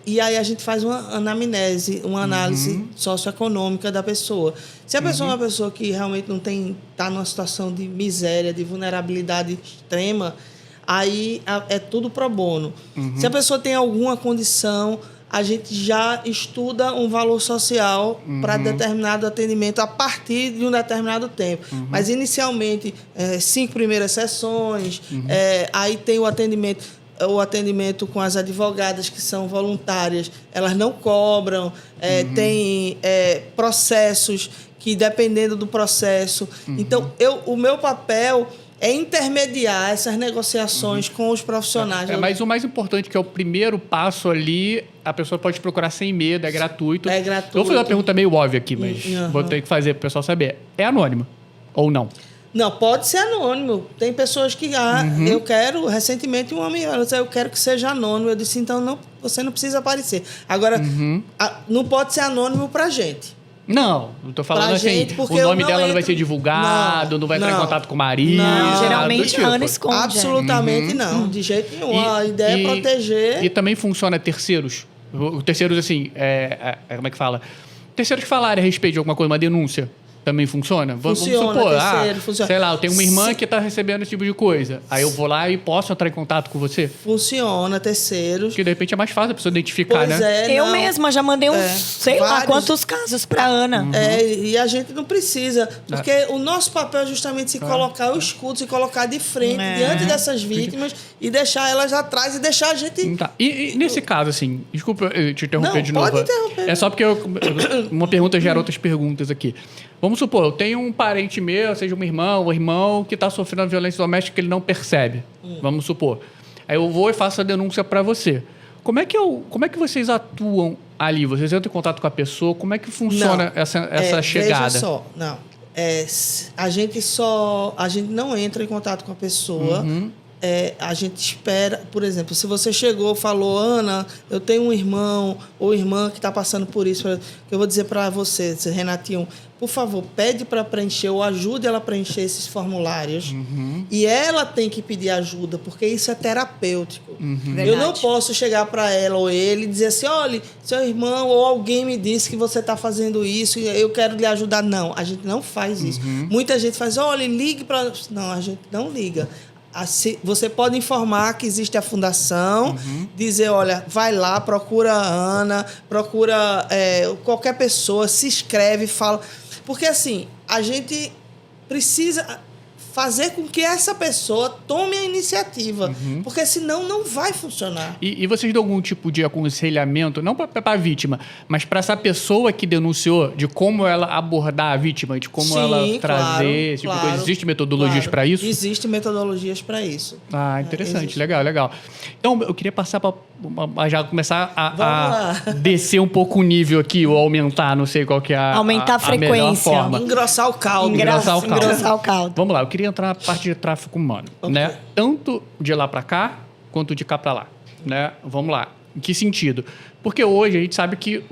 e aí a gente faz uma anamnese, uma análise socioeconômica da pessoa. Se a pessoa é uma pessoa que realmente não está numa situação de miséria, de vulnerabilidade extrema, aí é tudo pro bono. Se a pessoa tem alguma condição, a gente já estuda um valor social para determinado atendimento a partir de um determinado tempo. Mas, inicialmente, 5 primeiras sessões, aí tem o atendimento. o atendimento com as advogadas que são voluntárias, elas não cobram, tem processos que, dependendo do processo... Então, o meu papel é intermediar essas negociações com os profissionais. Mas o mais importante, que é o primeiro passo ali, a pessoa pode procurar sem medo, é gratuito. É gratuito. Eu vou fazer uma pergunta meio óbvia aqui, mas vou ter que fazer para o pessoal saber. É anônimo ou não? Não, pode ser anônimo. Tem pessoas que... eu quero... Recentemente, um homem... Eu quero que seja anônimo. Eu disse, então, não, você não precisa aparecer. Agora, não pode ser anônimo pra gente. Não, eu tô falando Pra assim, gente, porque o nome eu não dela não vai entro- ser divulgado, não vai entrar em não. contato com o marido. Não. nada do Geralmente tipo. a Ana esconde. Absolutamente não. De jeito nenhum. A ideia é proteger... E também funciona terceiros. Terceiros, assim, como é que fala? Terceiros que falarem a respeito de alguma coisa, uma denúncia. Também funciona? Funciona, Vamos supor, terceiro, funciona. sei lá, eu tenho uma irmã que está recebendo esse tipo de coisa. Aí eu vou lá e posso entrar em contato com você? Funciona, terceiros. Porque de repente é mais fácil a pessoa identificar, Pois né? Eu não. mesma já mandei sei lá vários. quantos casos pra Ana. E a gente não precisa, porque o nosso papel é justamente se colocar o escudo, se colocar de frente diante dessas vítimas e deixar elas atrás e deixar a gente... Tá. E nesse caso, assim, desculpa eu te interromper Não, de novo. pode interromper. É só porque uma pergunta gera outras perguntas aqui. Vamos supor, eu tenho um parente meu, seja uma irmã ou um irmão, que está sofrendo violência doméstica que ele não percebe. Vamos supor. Aí eu vou e faço a denúncia para você. Como é que vocês atuam ali? Vocês entram em contato com a pessoa? Como é que funciona essa chegada? Veja só, não. A gente não entra em contato com a pessoa. A gente espera, por exemplo, se você chegou e falou, Ana, eu tenho um irmão ou irmã que está passando por isso, que eu vou dizer para você, Renatinho, por favor, pede para preencher ou ajude ela a preencher esses formulários. E ela tem que pedir ajuda, porque isso é terapêutico. Eu não posso chegar para ela ou ele e dizer assim, olha, seu irmão ou alguém me disse que você está fazendo isso e eu quero lhe ajudar. Não, a gente não faz isso. Muita gente faz, olha, ligue para... Não, a gente não liga. Você pode informar que existe a fundação, dizer, olha, vai lá, procura a Ana, procura qualquer pessoa, se inscreve, fala... Porque, assim, a gente precisa fazer com que essa pessoa tome a iniciativa, porque senão não vai funcionar. E vocês dão algum tipo de aconselhamento, não para a vítima, mas para essa pessoa que denunciou, de como ela abordar a vítima, de como ela trazer esse tipo de coisa? Existem metodologias para isso? Existem metodologias para isso. Ah, interessante, legal. Então, eu queria passar para já começar a descer um pouco o nível aqui, ou aumentar, não sei qual que é Aumentar a frequência. melhor forma. Engrossar o caldo. Engrossar o caldo. Vamos lá, eu queria entrar na parte de tráfico humano, né? Tanto de lá para cá, quanto de cá para lá, né? Vamos lá. Em que sentido? Porque hoje a gente sabe que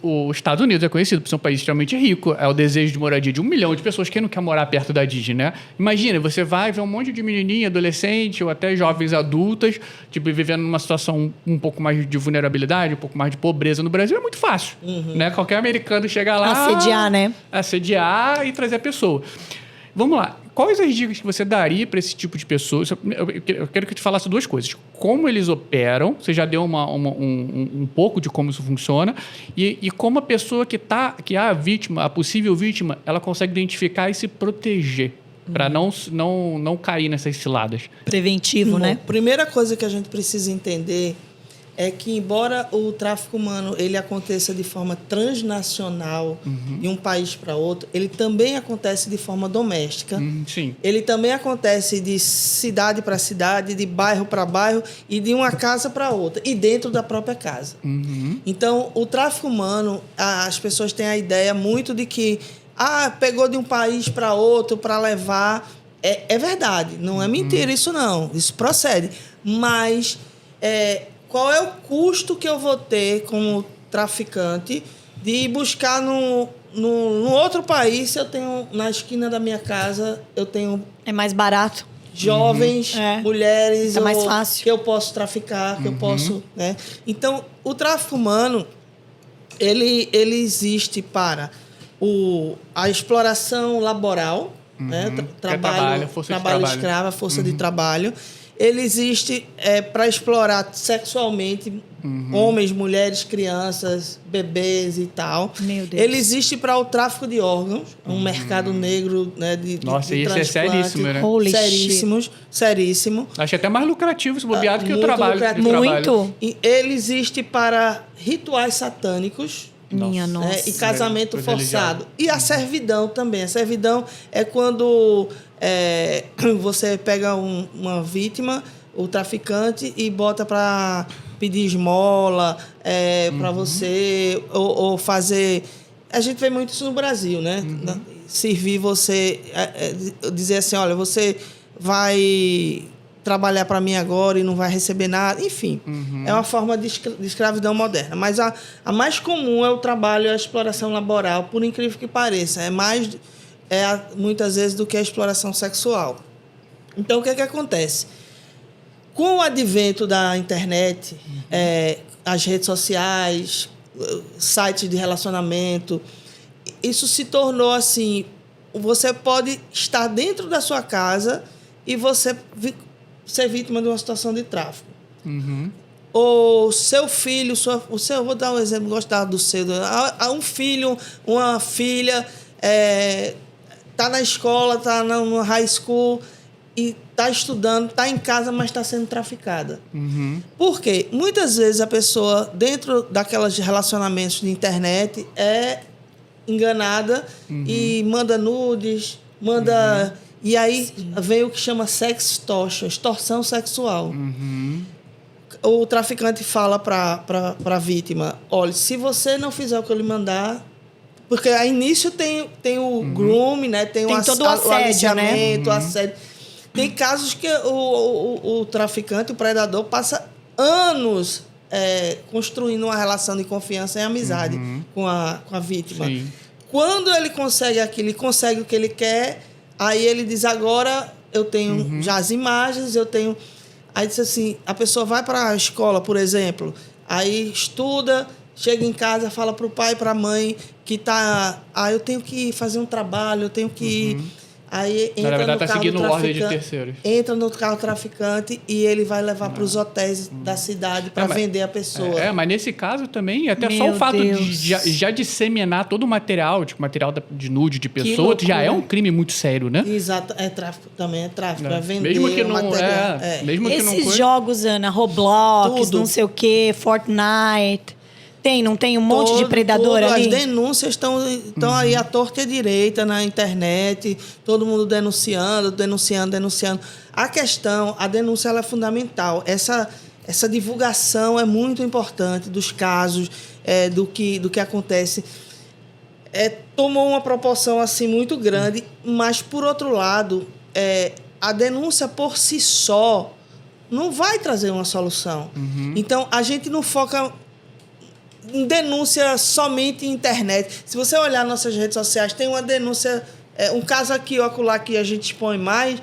os Estados Unidos é conhecido por ser um país extremamente rico, é o desejo de moradia de 1 milhão de pessoas. Quem não quer morar perto da Disney, né? Imagina, você vai ver um monte de menininha, adolescente ou até jovens adultas, tipo, vivendo numa situação um pouco mais de vulnerabilidade, um pouco mais de pobreza no Brasil, é muito fácil, né? Qualquer americano chega lá... Assediar, né? Assediar e trazer a pessoa. Vamos lá. Quais as dicas que você daria para esse tipo de pessoas? Eu quero que eu te falasse duas coisas. Como eles operam, você já deu um pouco de como isso funciona, e como a pessoa que é a vítima, a possível vítima, ela consegue identificar e se proteger para não cair nessas ciladas. Preventivo, né? Primeira coisa que a gente precisa entender é que, embora o tráfico humano ele aconteça de forma transnacional de um país para outro, ele também acontece de forma doméstica. Sim. Ele também acontece de cidade para cidade, de bairro para bairro e de uma casa para outra, e dentro da própria casa. Então, o tráfico humano, as pessoas têm a ideia muito de que pegou de um país para outro para levar. É verdade, não é mentira isso não, isso procede. Mas... qual é o custo que eu vou ter como traficante de buscar num outro país, se eu tenho na esquina da minha casa, eu tenho... É mais barato. Jovens, mulheres... É mais fácil. Que eu posso traficar, que eu posso... Né? Então, o tráfico humano, ele existe para a exploração laboral, né? Trabalho, força de trabalho. Escrava, força de trabalho. ele existe para explorar sexualmente homens, mulheres, crianças, bebês e tal. Meu Deus. Ele existe para o tráfico de órgãos, um mercado negro, né, Nossa, de isso é seríssimo, né? Holy Seríssimo. Acho até mais lucrativo se bobear do que o Muito trabalho. lucrativo. Muito. E ele existe para rituais satânicos. Minha nossa. E casamento Coisa forçado. E a servidão também. A servidão é quando você pega uma vítima, o traficante, e bota para pedir esmola para você, ou fazer... A gente vê muito isso no Brasil, né? Servir você... dizer assim, olha, você vai trabalhar para mim agora e não vai receber nada. Enfim, é uma forma de escravidão moderna. Mas a mais comum é o trabalho e a exploração laboral, por incrível que pareça. É mais, muitas vezes, do que a exploração sexual. Então, o que é que acontece? Com o advento da internet, as redes sociais, sites de relacionamento, isso se tornou assim... Você pode estar dentro da sua casa e você ser vítima de uma situação de tráfico. Ou seu filho, vou dar um exemplo, gosto do cedo. Um filho, uma filha, está na escola, está no high school e está estudando, está em casa, mas está sendo traficada. Por quê? Muitas vezes a pessoa, dentro daqueles relacionamentos de internet, é enganada e manda nudes, manda... E aí vem o que chama sextortion, extorsão sexual. O traficante fala para a vítima, olha, se você não fizer o que eu lhe mandar... Porque a início tem o groom, né? Tem todo o assédio, aliciamento, o assédio. Tem casos que o traficante, o predador, passa anos construindo uma relação de confiança e amizade com a vítima. Sim. Quando ele consegue aquilo, ele consegue o que ele quer... Aí ele diz, agora eu tenho já as imagens, eu tenho... Aí diz assim, a pessoa vai para a escola, por exemplo, aí estuda, chega em casa, fala para o pai e para a mãe que tá... eu tenho que fazer um trabalho, eu tenho que ir... Aí entra Na verdade, no está carro seguindo do ordem de traficante, terceiros. entra no carro traficante e ele vai levar para os hotéis da cidade para vender a pessoa. Mas nesse caso também, até só Meu o fato Deus. de já disseminar todo o material, tipo material de nude de pessoa, loucura. já é um crime muito sério, né? Exato, tráfico também, é tráfico, é vender Mesmo que não material. mesmo que não Esses coisa- jogos, Ana, Roblox, Tudo. não sei o quê, Fortnite... Não tem um monte de predador ali? As denúncias estão aí à torta e à direita na internet, todo mundo denunciando. A denúncia ela é fundamental. Essa divulgação é muito importante dos casos, do que acontece. Tomou uma proporção assim muito grande, mas, por outro lado, a denúncia por si só não vai trazer uma solução. Então, a gente não foca... em denúncia somente em internet. Se você olhar nossas redes sociais, tem uma denúncia, um caso aqui ou acolá que a gente expõe mais,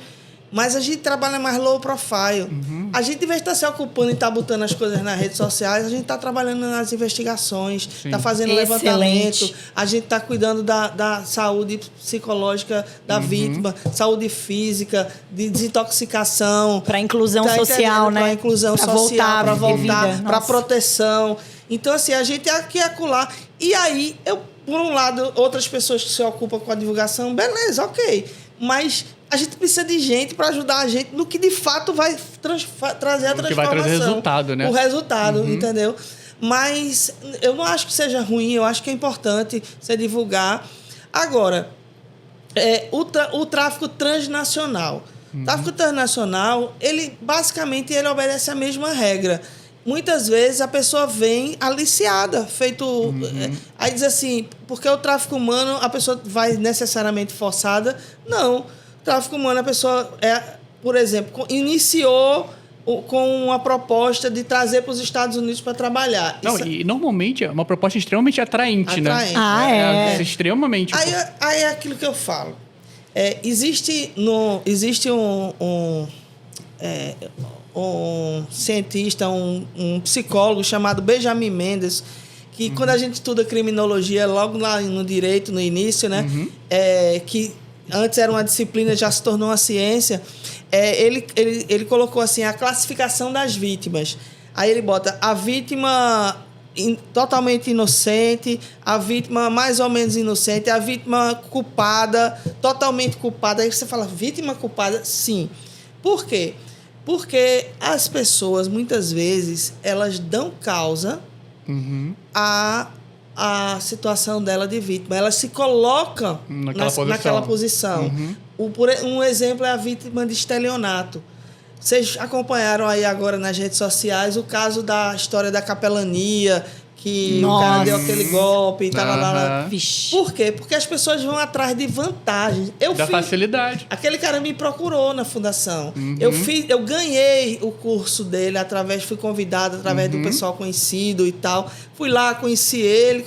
mas a gente trabalha mais low profile. A gente, em vez de estar se ocupando e estar botando as coisas nas redes sociais, a gente está trabalhando nas investigações, está fazendo levantamento, a gente está cuidando da saúde psicológica da vítima, saúde física, de desintoxicação. Para inclusão social, né? Para inclusão pra social, para voltar, para Nossa. proteção. Então, assim, a gente aqui e acolá. E aí, por um lado, outras pessoas que se ocupam com a divulgação, beleza, ok. Mas a gente precisa de gente para ajudar a gente no que de fato vai trazer a transformação. Que vai trazer resultado, né? O resultado, entendeu? Mas eu não acho que seja ruim, eu acho que é importante você divulgar. Agora, o tráfico transnacional. O tráfico transnacional, basicamente ele obedece a mesma regra. Muitas vezes a pessoa vem aliciada, feito... aí diz assim, porque o tráfico humano, a pessoa vai necessariamente forçada? Não. O tráfico humano, a pessoa, por exemplo, iniciou com uma proposta de trazer para os Estados Unidos para trabalhar. Não, e normalmente é uma proposta extremamente atraente, né? É. Extremamente. Aí é aquilo que eu falo. Existe um cientista, um psicólogo chamado Benjamin Mendes, que quando a gente estuda criminologia, logo lá no direito, no início, né, que antes era uma disciplina, já se tornou uma ciência, ele colocou assim, a classificação das vítimas. Aí ele bota a vítima totalmente inocente, a vítima mais ou menos inocente, a vítima culpada, totalmente culpada. Aí você fala, vítima culpada? Sim. Por quê? Porque as pessoas, muitas vezes, elas dão causa à situação dela de vítima. Elas se colocam naquela posição. Um exemplo é a vítima de estelionato. Vocês acompanharam aí agora nas redes sociais o caso da história da capelania, que o cara deu aquele golpe e tal. Por quê? Porque as pessoas vão atrás de vantagens. Facilidade. Aquele cara me procurou na fundação. Eu ganhei o curso dele fui convidado através do pessoal conhecido e tal. Fui lá, conheci ele,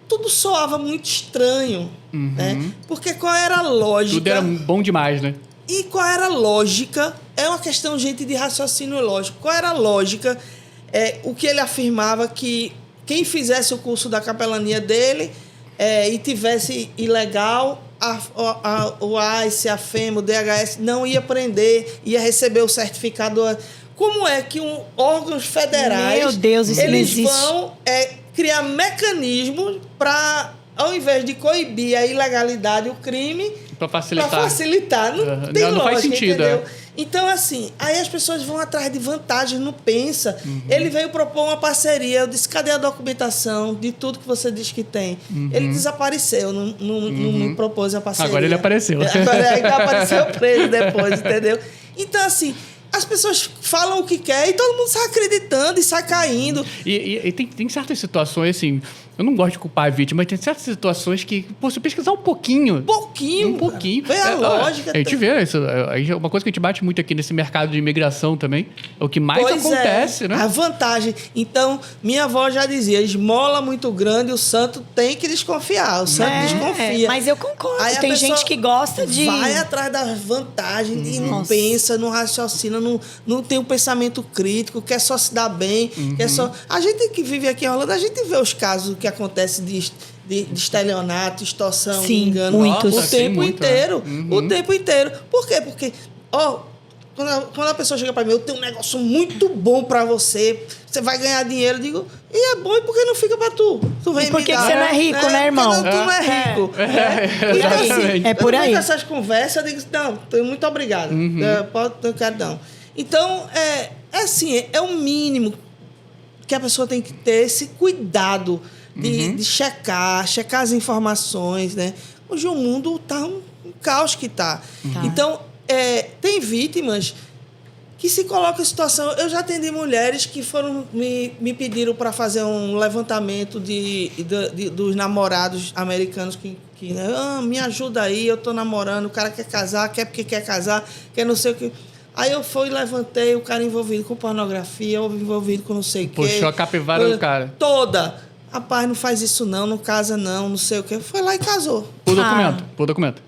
tudo soava muito estranho, né? Porque qual era a lógica? Tudo era bom demais, né? E qual era a lógica? É uma questão, gente, de raciocínio lógico. Qual era a lógica? O que ele afirmava que quem fizesse o curso da capelania dele e tivesse ilegal, o AIS, a FEM, o DHS, não ia prender, ia receber o certificado. Como é que órgãos federais... Meu Deus, isso não existe. Eles vão criar mecanismos para, ao invés de coibir a ilegalidade, o crime... Para facilitar. Não tem lógica, faz sentido, entendeu? Então, assim, aí as pessoas vão atrás de vantagens, não pensa. Ele veio propor uma parceria. Eu disse, cadê a documentação de tudo que você diz que tem? Ele desapareceu, não me propôs a parceria. Agora ele apareceu. Agora ele apareceu preso depois, entendeu? Então, assim, as pessoas falam o que quer e todo mundo sai acreditando e sai caindo. E tem certas situações, assim... Eu não gosto de culpar a vítima, mas tem certas situações que, se pesquisar um pouquinho... Um pouquinho. Vê a lógica. A gente vê isso. Uma coisa que a gente bate muito aqui nesse mercado de imigração também. É o que mais acontece, né? A vantagem. Então, minha avó já dizia, esmola muito grande, o santo tem que desconfiar. O santo desconfia. Mas eu concordo. Aí tem gente que gosta de... Vai atrás da vantagem e não pensa, não raciocina, não tem um pensamento crítico, quer só se dar bem, quer só... A gente que vive aqui em Holanda, a gente vê os casos que acontecem de estelionato, extorsão, engano. Muitos. O tempo inteiro. O tempo inteiro. Por quê? Porque, quando a pessoa chega para mim, eu tenho um negócio muito bom para você, você vai ganhar dinheiro, eu digo, e é bom, e por que não fica para tu? Tu vem e por que você não é rico, né, irmão? Porque tu não é rico. Então, assim, é por aí. Com essas conversas, eu digo, não, muito obrigado. Eu quero não. Então, assim, é o mínimo que a pessoa tem que ter esse cuidado de checar as informações, né? Hoje o mundo está um caos que está. Então, tem vítimas que se colocam em situação... Eu já atendi mulheres que me pediram para fazer um levantamento dos namorados americanos que me ajuda aí, eu estou namorando, o cara quer casar, quer porque quer casar, quer não sei o que... Aí eu fui e levantei o cara envolvido com pornografia, envolvido com não sei o quê. Puxou a capivara do cara. Toda. Rapaz, não faz isso não casa não sei o quê. Foi lá e casou. Por documento.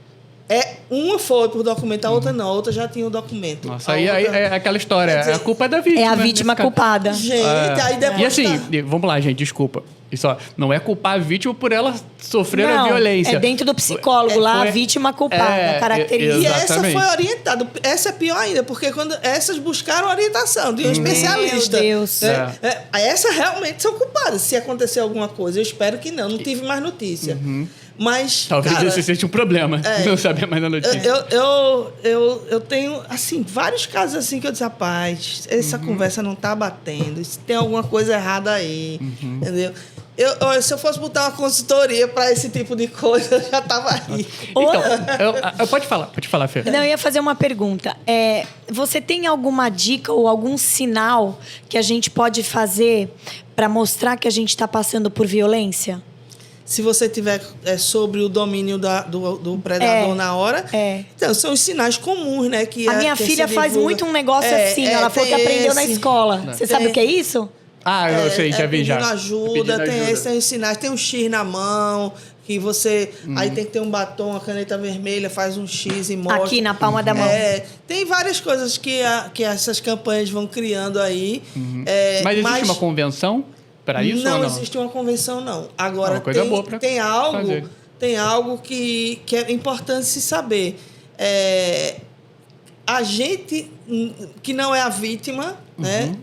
Uma foi por documento, a outra não. A outra já tinha o documento. Nossa, aí é aquela história. A culpa é da vítima. É a vítima culpada. Gente, aí depois... E assim, vamos lá, gente, desculpa. Isso, não é culpar a vítima por ela sofrer a violência. É dentro do psicólogo lá, a vítima culpada, característica. E essa foi orientada. Essa é pior ainda, porque quando essas buscaram orientação de um especialista. Meu Deus. Essas realmente são culpadas. Se acontecer alguma coisa, eu espero que não. Não tive mais notícia. Mas, talvez esse seja um problema, não saber mais da notícia. Eu tenho, assim, vários casos assim que eu disse, rapaz, essa conversa não tá batendo, tem alguma coisa errada aí, entendeu? Se eu fosse botar uma consultoria para esse tipo de coisa, eu já tava aí. Então, pode falar, Fê. Não, eu ia fazer uma pergunta. Você tem alguma dica ou algum sinal que a gente pode fazer para mostrar que a gente está passando por violência? Se você tiver sobre o domínio do predador na hora. Então, são os sinais comuns, né? Que a minha filha faz muito um negócio assim. Ela falou que aprendeu na escola. Você sabe o que é isso? Eu sei, já vi já. Pedindo ajuda, tem os sinais. Tem um X na mão, que você... Aí tem que ter um batom, uma caneta vermelha, faz um X e mostra. Aqui, na palma da mão. Tem várias coisas que essas campanhas vão criando aí. Mas existe uma convenção para isso não, ou não? existe uma convenção, não. Agora, tem algo que é importante se saber. a gente, que não é a vítima, né,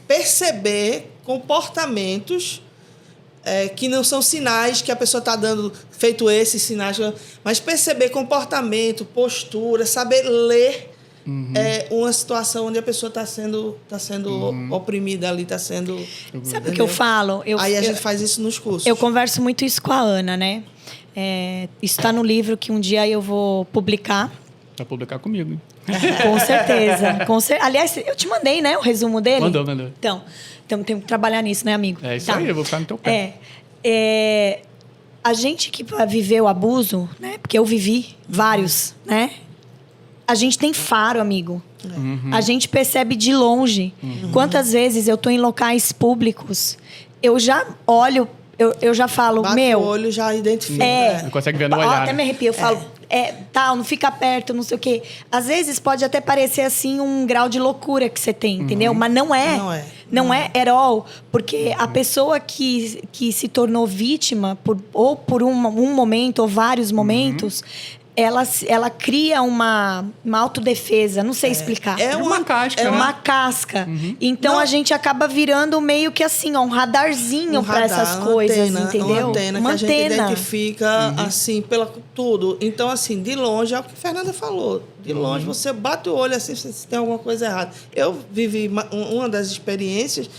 perceber comportamentos que não são sinais que a pessoa está dando, feito esses sinais, mas perceber comportamento, postura, saber ler uma situação onde a pessoa está sendo oprimida ali, está sendo... Sabe o que eu falo? Aí a gente faz isso nos cursos. Eu converso muito isso com a Ana, né? Isso está no livro que um dia eu vou publicar. Vai publicar comigo, hein? Com certeza. Aliás, eu te mandei, né? O resumo dele. Mandou. Então, temos que trabalhar nisso, né, amigo? É isso aí, eu vou ficar no teu pé. A gente que viveu abuso, né? Porque eu vivi vários, né? A gente tem faro, amigo. A gente percebe de longe. Quantas vezes eu tô em locais públicos, eu já olho, eu já falo, Bate o olho, já identifica. Não consegue ver no olhar. Até me arrepio, eu falo, tal, não fica perto, não sei o quê. Às vezes pode até parecer assim um grau de loucura que você tem, entendeu? Mas não é. Não é at all. Porque a pessoa que se tornou vítima, por um momento ou vários momentos, ela cria uma autodefesa, não sei explicar. É uma casca, É né? uma casca. Então a gente acaba virando meio que assim, ó, um radarzinho para essas coisas, entendeu? Uma antena que a gente identifica assim, pela tudo. Então, assim, de longe, é o que a Fernanda falou. De longe, você bate o olho assim, se tem alguma coisa errada. Eu vivi uma das experiências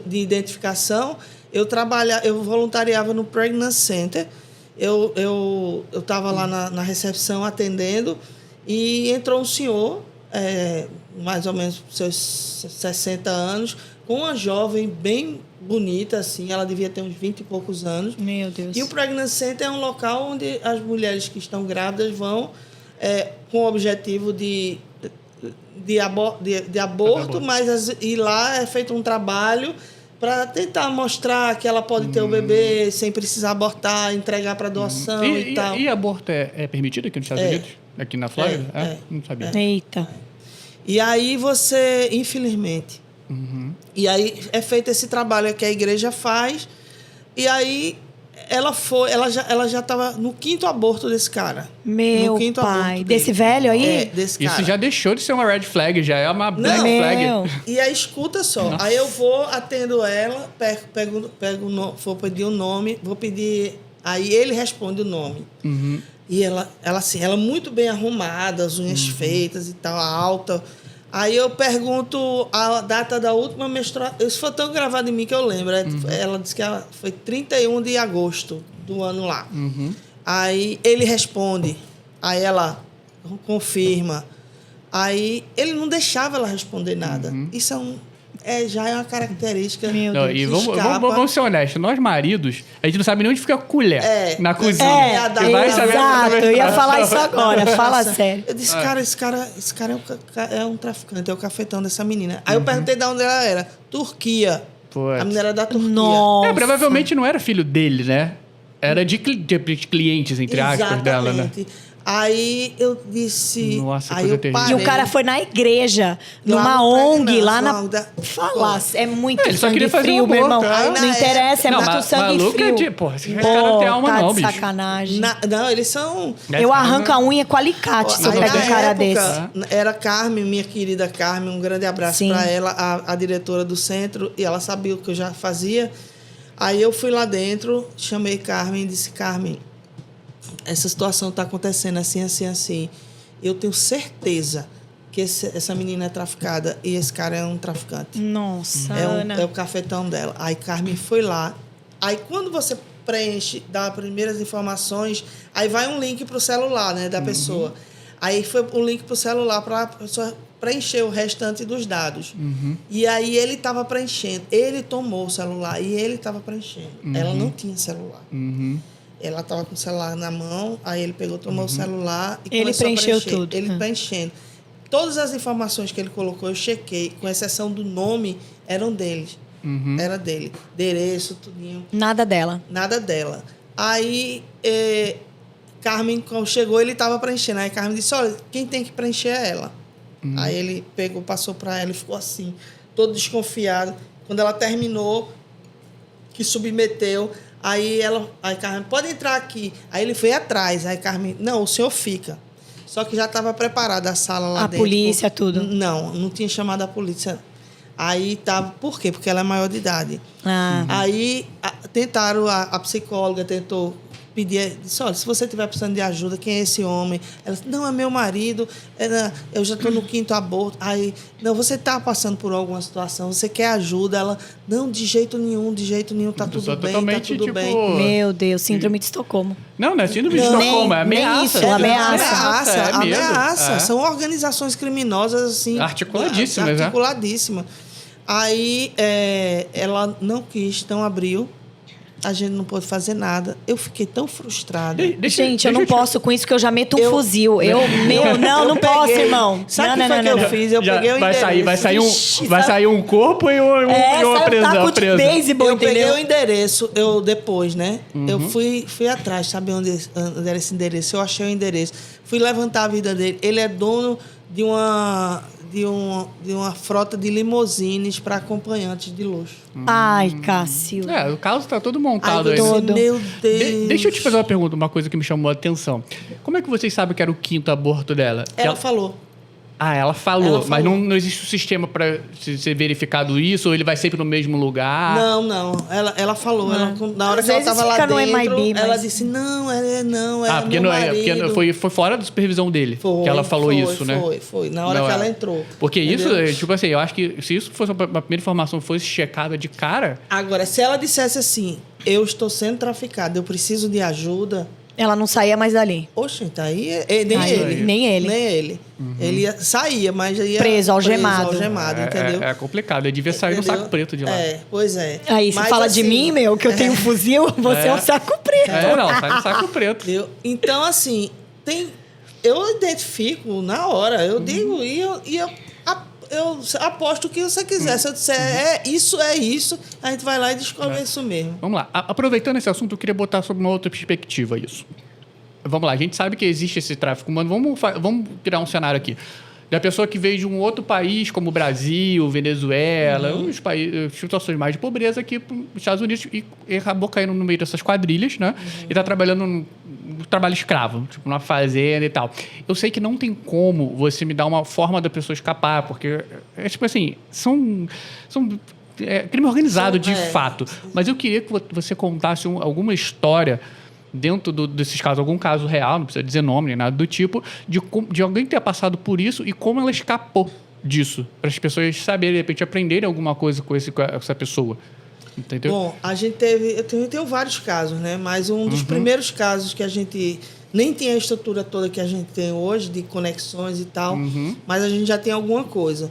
de identificação. Eu voluntariava no Pregnancy Center. Eu estava lá na recepção atendendo e entrou um senhor, mais ou menos seus 60 anos, com uma jovem bem bonita, assim, ela devia ter uns 20 e poucos anos. Meu Deus. E o Pregnancy Center é um local onde as mulheres que estão grávidas vão com o objetivo de aborto, mas e lá é feito um trabalho para tentar mostrar que ela pode ter o bebê sem precisar abortar, entregar para doação e tal. E aborto é permitido aqui nos Estados Unidos? Aqui na Flórida? Não sabia. Eita. E aí você, infelizmente... E aí é feito esse trabalho que a igreja faz. E aí ela já estava no 5º aborto desse cara. Meu pai. Desse velho aí? Desse cara. Isso já deixou de ser uma red flag, já é uma black flag. E aí, escuta só. Nossa. Aí eu vou, atendo ela, vou pedir o nome, vou pedir... Aí ele responde o nome. E ela muito bem arrumada, as unhas feitas e tal, alta. Aí eu pergunto a data da última menstruação. Isso foi tão gravado em mim que eu lembro. Ela disse que foi 31 de agosto do ano lá. Aí ele responde. Aí ela confirma. Aí ele não deixava ela responder nada. Isso já é uma característica. Meu Deus. E vamos ser honestos. Nós maridos, a gente não sabe nem onde fica a colher na cozinha. Exato. Eu ia falar isso agora. Fala sério. Eu disse, esse cara é um traficante, é o cafetão dessa menina. Aí eu perguntei de onde ela era. Turquia. Putz. A menina era da Turquia. Nossa. Provavelmente não era filho dele, né? Era de clientes, entre aspas, dela, né? Aí eu disse... Nossa, aí eu parei. E o cara foi na igreja, numa ONG, lá na... Fala, é muito ele só sangue queria fazer frio, um meu aborto, irmão. Não interessa, é muito sangue frio. Porra, esse cara não tem alma não, de bicho. sacanagem. Não, eles são... Eu arranco a unha com alicate se eu pego um cara desse. Era Carmen, minha querida Carmen, um grande abraço para ela, a diretora do centro, e ela sabia o que eu já fazia. Aí eu fui lá dentro, chamei Carmen e disse, Carmen, essa situação está acontecendo assim, assim, assim. Eu tenho certeza que essa menina é traficada e esse cara é um traficante. Nossa, Ana. É o cafetão dela. Aí Carmen foi lá. Aí quando você preenche, dá as primeiras informações, aí vai um link para o celular, né, da pessoa. Aí foi um link para o celular para a pessoa preencher o restante dos dados. E aí ele estava preenchendo. Ele tomou o celular e ele estava preenchendo. Ela não tinha celular. Ela estava com o celular na mão, aí ele pegou, tomou o celular e ele começou preencheu a preencher. tudo. Ele preenchendo. Todas as informações que ele colocou, eu chequei, com exceção do nome, eram deles. Era dele. Endereço, tudinho. Nada dela. Nada dela. Aí, Carmen, quando chegou, ele estava preenchendo. Aí Carmen disse, olha, quem tem que preencher é ela. Aí ele pegou, passou para ela e ficou assim, todo desconfiado. Quando ela terminou, que submeteu... Aí Carmen, pode entrar aqui. Aí ele foi atrás. Aí Carmen, não, o senhor fica. Só que já estava preparada a sala lá A dentro. polícia, tudo? Não tinha chamado a polícia. Aí tava... Por quê? Porque ela é maior de idade. Aí tentaram, a psicóloga tentou pedir, disse, olha, se você estiver precisando de ajuda, quem é esse homem? Ela disse, não, é meu marido, eu já estou no 5º aborto. Aí, não, você está passando por alguma situação, você quer ajuda? Ela, não, de jeito nenhum, tá tudo bem, tá tudo bem. Meu Deus, síndrome de Estocolmo. Não é síndrome de Estocolmo, é ameaça. Nem isso, Ameaça. São organizações criminosas, assim... Articuladíssimas, Articuladíssimas. Aí, ela não quis, não abriu. A gente não pôde fazer nada. Eu fiquei tão frustrada. Gente, eu não posso com isso, porque eu já meto um fuzil. Não posso, irmão. Sabe o que eu fiz? Eu peguei o endereço. Vai sair um corpo e uma prisão presa. Eu peguei o endereço, depois, né? Eu fui atrás, sabe onde era esse endereço? Eu achei o endereço. Fui levantar a vida dele. Ele é dono de uma frota de limousines para acompanhantes de luxo. Ai, Cássio. O caso está todo montado aí. Meu Deus. Deixa eu te fazer uma pergunta, uma coisa que me chamou a atenção. Como é que vocês sabem que era o 5º aborto dela? Ela falou. Ela falou. Mas não existe um sistema para ser verificado isso? Ou ele vai sempre no mesmo lugar? Não. Ela falou. Na hora que ela estava lá dentro, ela disse, não, é porque meu marido. Porque foi fora da supervisão dele que ela falou isso, né? Foi. Na hora que ela entrou. Porque entendeu? Isso, tipo assim, eu acho que se isso fosse uma primeira informação, fosse checada de cara... Agora, se ela dissesse assim, eu estou sendo traficada, eu preciso de ajuda... Ela não saía mais dali. Oxe, tá aí... Nem ele. Ele saía, mas ia... Preso, algemado, entendeu? É complicado. Ele devia sair no saco preto de lá. Pois é. Aí, você fala assim, de mim, que eu tenho um fuzil, você é um saco preto. Sai no saco preto. Então, assim, eu identifico na hora. Eu digo, eu aposto o que você quiser. Se eu disser isso, a gente vai lá e descobre isso mesmo. Vamos lá. Aproveitando esse assunto, eu queria botar sobre uma outra perspectiva isso. Vamos lá. A gente sabe que existe esse tráfico humano. Vamos criar um cenário aqui. Da pessoa que veio de um outro país, como o Brasil, Venezuela, os situações mais de pobreza aqui para os Estados Unidos e acabou caindo no meio dessas quadrilhas, né? E está trabalhando no trabalho escravo, tipo, numa fazenda e tal. Eu sei que não tem como você me dar uma forma da pessoa escapar, porque, tipo assim, são crime organizado de fato. Mas eu queria que você contasse alguma história dentro desses casos, algum caso real, não precisa dizer nome nem nada do tipo, de alguém ter passado por isso e como ela escapou disso, para as pessoas saberem, de repente, aprenderem alguma coisa com essa pessoa. Entendeu? Bom, a gente eu tenho vários casos, né? Mas um dos primeiros casos que a gente nem tinha a estrutura toda que a gente tem hoje, de conexões e tal, mas a gente já tem alguma coisa.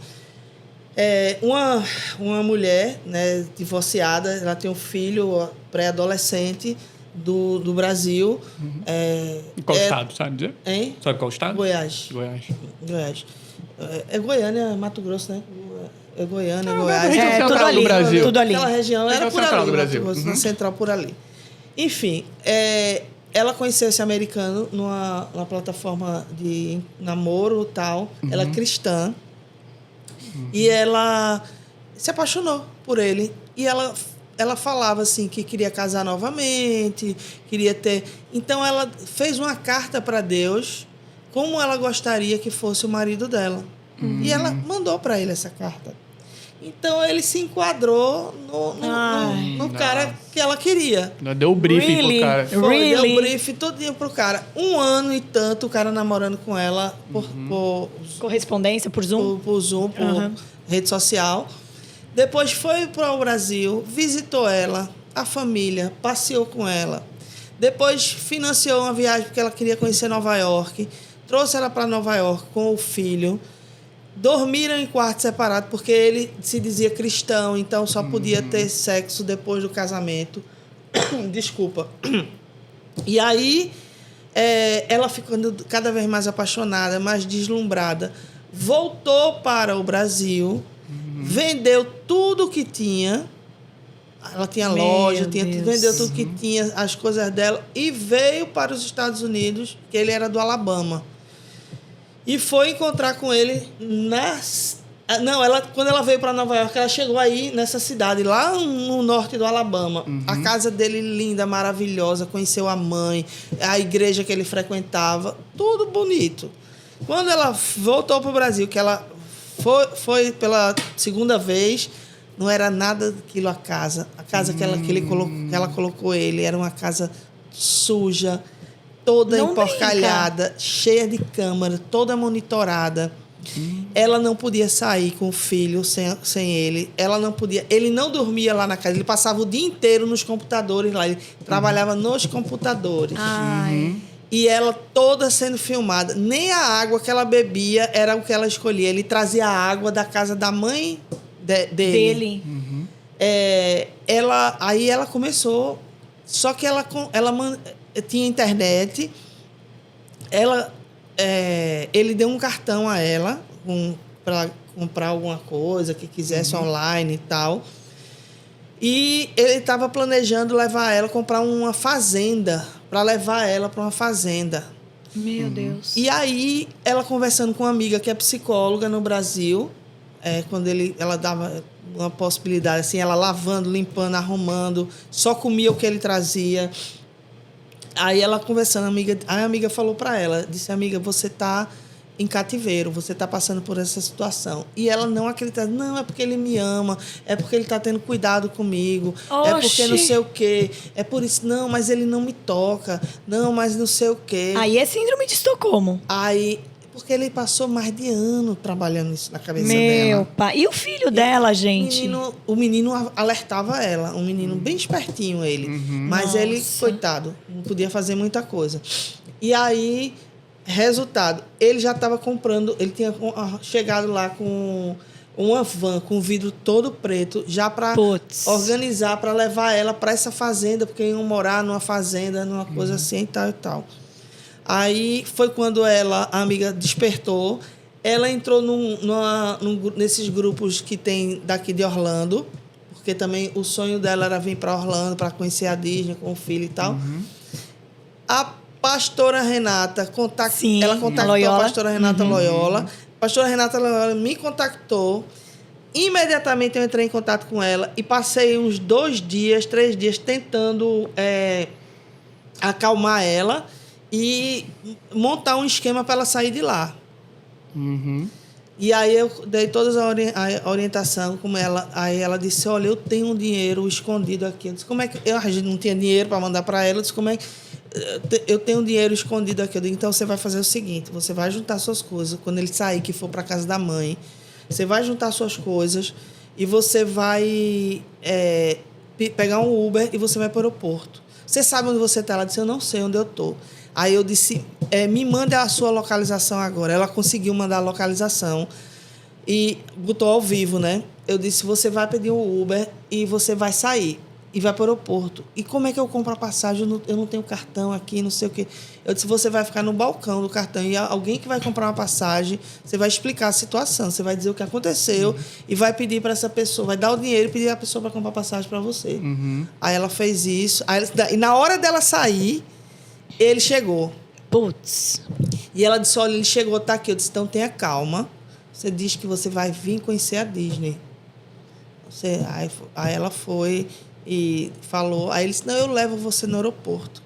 Uma mulher, né, divorciada, ela tem um filho pré-adolescente do Brasil. Qual estado, sabe dizer? Hein? Sabe qual estado? Goiás. É Goiânia, Mato Grosso, né? É Goiânia, Goiás. Tudo ali. Do Brasil. Tudo ali. Aquela região era por ali, do Brasil. Mato Grosso, na central por ali. Enfim, ela conheceu esse americano numa plataforma de namoro e tal. Ela é cristã. E ela se apaixonou por ele. E ela falava assim que queria casar novamente, queria ter... Então, ela fez uma carta para Deus como ela gostaria que fosse o marido dela. E ela mandou para ele essa carta. Então, ele se enquadrou no cara que ela queria. Deu o briefing pro cara. Deu o briefing todinho pro cara. 1 ano e tanto o cara namorando com ela por correspondência, por Zoom? Por Zoom, por rede social. Depois foi para o Brasil, visitou ela, a família, passeou com ela. Depois financiou uma viagem porque ela queria conhecer Nova York. Trouxe ela para Nova York com o filho. Dormiram em quarto separado porque ele se dizia cristão, então só podia ter sexo depois do casamento. Desculpa. E aí, ela ficando cada vez mais apaixonada, mais deslumbrada. Voltou para o Brasil, vendeu tudo que tinha. Ela tinha loja, vendeu tudo que tinha, as coisas dela, e veio para os Estados Unidos, que ele era do Alabama. E foi encontrar com ele quando ela veio para Nova York, ela chegou aí nessa cidade, lá no norte do Alabama. A casa dele linda, maravilhosa, conheceu a mãe, a igreja que ele frequentava, tudo bonito. Quando ela voltou para o Brasil, que ela foi pela segunda vez, não era nada daquilo a casa. A casa que ela colocou ele era uma casa suja, toda Não emporcalhada, cheia de câmera, toda monitorada. Ela não podia sair com o filho sem ele. Ela não podia. Ele não dormia lá na casa. Ele passava o dia inteiro nos computadores lá. Ele trabalhava nos computadores. Ai. E ela toda sendo filmada. Nem a água que ela bebia era o que ela escolhia. Ele trazia a água da casa da mãe dele. Aí ela começou. Só que ela tinha internet. Ele deu um cartão a ela para comprar alguma coisa que quisesse online e tal. E ele estava planejando levar ela, comprar uma fazenda, para levar ela para uma fazenda. Meu Deus. E aí, ela conversando com uma amiga que é psicóloga no Brasil, quando ela dava uma possibilidade, assim, ela lavando, limpando, arrumando, só comia o que ele trazia. Aí ela conversando, a amiga falou para ela, disse, amiga, você está em cativeiro, você está passando por essa situação. E ela não acredita, não, é porque ele me ama, é porque ele está tendo cuidado comigo, é porque não sei o quê, é por isso, não, mas ele não me toca, não, mas não sei o quê. Aí é síndrome de Estocolmo. Aí, porque ele passou mais de ano trabalhando isso na cabeça Meu dela. pai. E o filho dela, gente? O menino alertava ela, um menino bem espertinho ele. Mas Nossa. ele, coitado, não podia fazer muita coisa. E aí, resultado, ele já estava comprando, ele tinha chegado lá com uma van com o vidro todo preto, já para organizar, para levar ela para essa fazenda, porque iam morar numa fazenda, numa coisa assim e tal e tal. Aí foi quando a amiga despertou, ela entrou nesses grupos que tem daqui de Orlando, porque também o sonho dela era vir para Orlando para conhecer a Disney com o filho e tal. A pastora Renata ela contactou a pastora Renata Loyola. A pastora Renata Loyola me contactou. Imediatamente eu entrei em contato com ela e passei uns 2 dias, 3 dias tentando acalmar ela e montar um esquema para ela sair de lá. E aí eu dei toda a orientação, aí ela disse, olha, eu tenho um dinheiro escondido aqui. Eu disse, como é que... a gente não tinha dinheiro para mandar para ela. Eu disse, como é que... eu tenho um dinheiro escondido aqui. Eu digo, então você vai fazer o seguinte, você vai juntar suas coisas, quando ele sair, que for para casa da mãe, você vai juntar suas coisas e você vai pegar um Uber e você vai para o aeroporto. Você sabe onde você está? Ela disse, eu não sei onde eu estou. Aí eu disse, me mande a sua localização agora. Ela conseguiu mandar a localização e botou ao vivo, né? Eu disse, você vai pedir um Uber e você vai sair e vai para o aeroporto. E como é que eu compro a passagem? Eu não tenho cartão aqui, não sei o quê. Eu disse, você vai ficar no balcão do cartão e alguém que vai comprar uma passagem, você vai explicar a situação, você vai dizer o que aconteceu e vai pedir para essa pessoa, vai dar o dinheiro e pedir a pessoa para comprar a passagem para você. Aí ela fez isso. E na hora dela sair, ele chegou. Putz. E ela disse, olha, ele chegou, tá aqui. Eu disse, então tenha calma. Você diz que você vai vir conhecer a Disney. Aí ela foi e falou. Aí ele disse, não, eu levo você no aeroporto.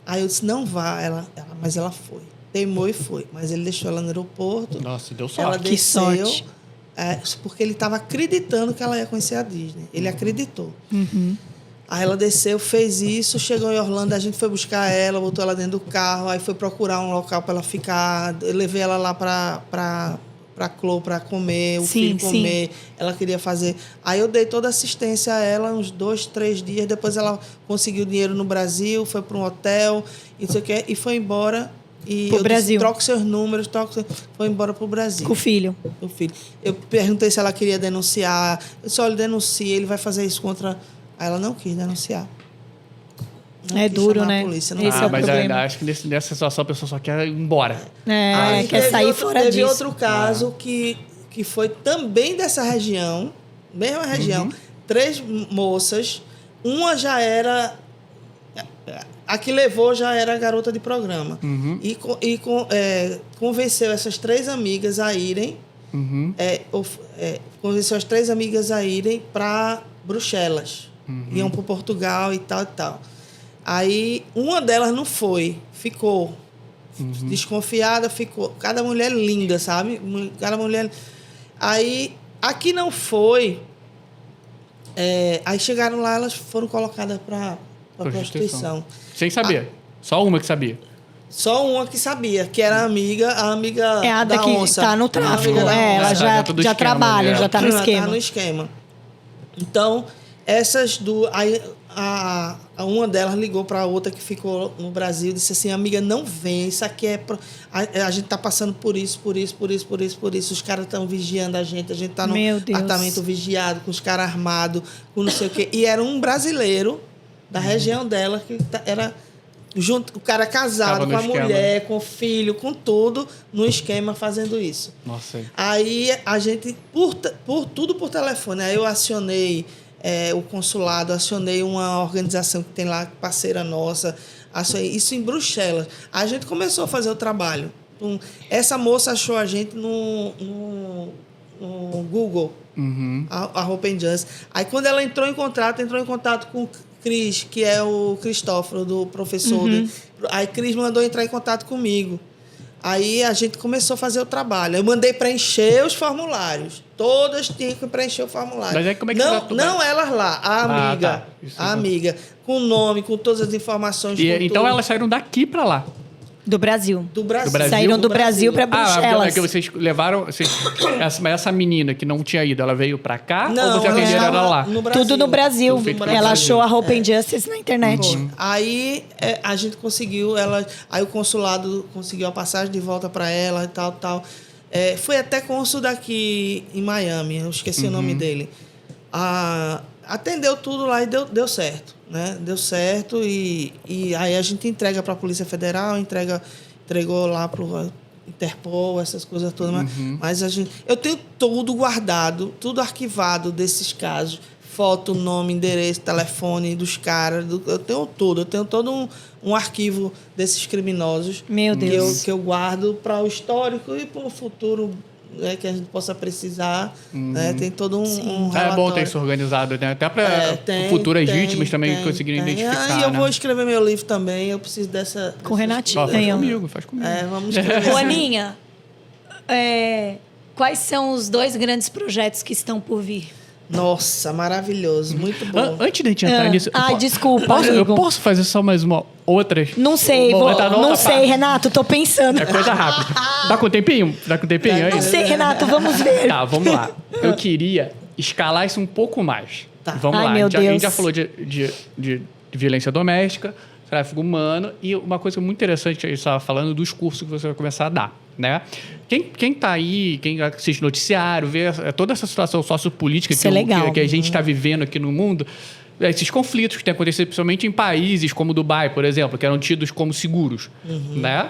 Aí eu disse, não vá. Mas ela foi. Teimou e foi. Mas ele deixou ela no aeroporto. Nossa, deu sorte. Ela desceu, que sorte. Porque ele estava acreditando que ela ia conhecer a Disney. Ele acreditou. Aí ela desceu, fez isso, chegou em Orlando, a gente foi buscar ela, botou ela dentro do carro, aí foi procurar um local para ela ficar, eu levei ela lá para Clô para comer, o filho comer, ela queria fazer. Aí eu dei toda a assistência a ela, uns 2, 3 dias, depois ela conseguiu dinheiro no Brasil, foi para um hotel, e não sei o quê, e foi embora. E pro Brasil. Disse, troque seus números, foi embora para o Brasil. Com o filho. O filho. Eu perguntei se ela queria denunciar, eu disse, olha, denuncia, ele vai fazer isso contra... Aí ela não quis denunciar. É duro, né? Polícia, Esse é o mas problema. acho que nessa situação a pessoa só quer ir embora. Aí quer sair fora disso. Teve outro caso que foi também dessa região, mesma região, 3 moças, uma já era... A que levou já era garota de programa. E convenceu essas 3 amigas a irem... convenceu as 3 amigas a irem para Bruxelas. Iam para Portugal e tal e tal. Aí uma delas não foi, ficou. desconfiada, ficou. Cada mulher linda, sabe? Cada mulher. Aí, aqui não foi. Aí chegaram lá, elas foram colocadas para prostituição. Sem saber. Só uma que sabia. Só uma que sabia, que era a amiga É a da daqui onça. Tá no tráfico. Ela Já tá dentro do já esquema, trabalha, né? já tá no Ela esquema. tá no esquema. Então, essas duas. Aí, uma delas ligou para a outra que ficou no Brasil e disse assim: amiga, não vem, isso aqui a gente tá passando por isso. Os caras estão vigiando a gente tá no Meu Deus. apartamento vigiado, com os caras armados, com não sei o quê. E era um brasileiro da região dela que era. Junto, o cara casado com a mulher, com o filho, com tudo, no esquema fazendo isso. Nossa. Aí a gente, tudo por telefone. Aí eu acionei o consulado, acionei uma organização que tem lá, parceira nossa, isso em Bruxelas. A gente começou a fazer o trabalho. Essa moça achou a gente no Google, a Open Justice. Aí quando ela entrou em contato com o Cris, que é o Cristóforo, do professor. Aí Cris mandou entrar em contato comigo. Aí a gente começou a fazer o trabalho. Eu mandei preencher os formulários. Todas tinham que preencher o formulário. Mas aí como é que não elas lá, a amiga. Tá. A amiga. Com o nome, com todas as informações. Então elas saíram daqui para lá. Do Brasil. Do Brasil. Saíram do Brasil para Bruxelas. É que vocês levaram... essa menina que não tinha ido, ela veio para cá? Não, ou você atenderam ela lá? no Brasil. Tudo no Brasil. Brasil. Ela achou a Open Justice na internet. Aí a gente conseguiu, aí o consulado conseguiu a passagem de volta para ela e tal. Foi até cônsul daqui em Miami, eu esqueci o nome dele. Atendeu tudo lá e deu certo, né? Deu certo e aí a gente entrega para a Polícia Federal, entregou lá para o Interpol, essas coisas todas. Mas eu tenho tudo guardado, tudo arquivado desses casos. Foto, nome, endereço, telefone dos caras. Eu tenho tudo. Eu tenho todo um arquivo desses criminosos. Meu Deus. Que eu guardo para o histórico e para o futuro, que a gente possa precisar. Né? Tem todo um relatório. É bom ter isso organizado, né? Até para futuras vítimas também conseguirem identificar. E eu vou escrever meu livro também. Eu preciso dessa... Com o Renatinho. Faz comigo. Vamos escrever. Ô, Aninha, quais são os 2 grandes projetos que estão por vir? Nossa, maravilhoso. Muito bom. Antes de a gente entrar nisso... Desculpa, eu posso fazer só mais uma outra? Não sei, não sei, Renato, tô pensando. É coisa rápida. Dá com tempinho? Não sei, Renato, vamos ver. Tá, vamos lá. Eu queria escalar isso um pouco mais. Tá. Vamos lá. Meu A Deus. gente já falou de violência doméstica, tráfico humano e uma coisa muito interessante que a gente estava falando dos cursos que você vai começar a dar, né? Quem está aí, quem assiste noticiário, vê toda essa situação sociopolítica que a gente está vivendo aqui no mundo, esses conflitos que têm acontecido principalmente em países como Dubai, por exemplo, que eram tidos como seguros, né?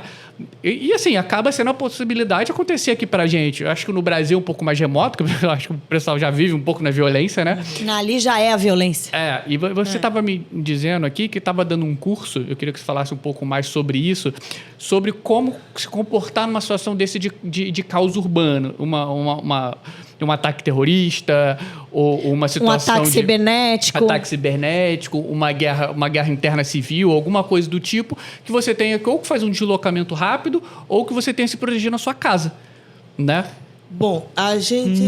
E assim, acaba sendo a possibilidade de acontecer aqui pra gente. Eu acho que no Brasil é um pouco mais remoto, porque eu acho que o pessoal já vive um pouco na violência, né? Ali já é a violência. E você estava me dizendo aqui que estava dando um curso, eu queria que você falasse um pouco mais sobre isso, sobre como se comportar numa situação desse de caos urbano, um ataque terrorista, ou uma situação ataque cibernético, uma guerra interna civil, alguma coisa do tipo, que você tenha ou que faz um deslocamento rápido, ou que você tenha que se proteger na sua casa, né? Bom, a gente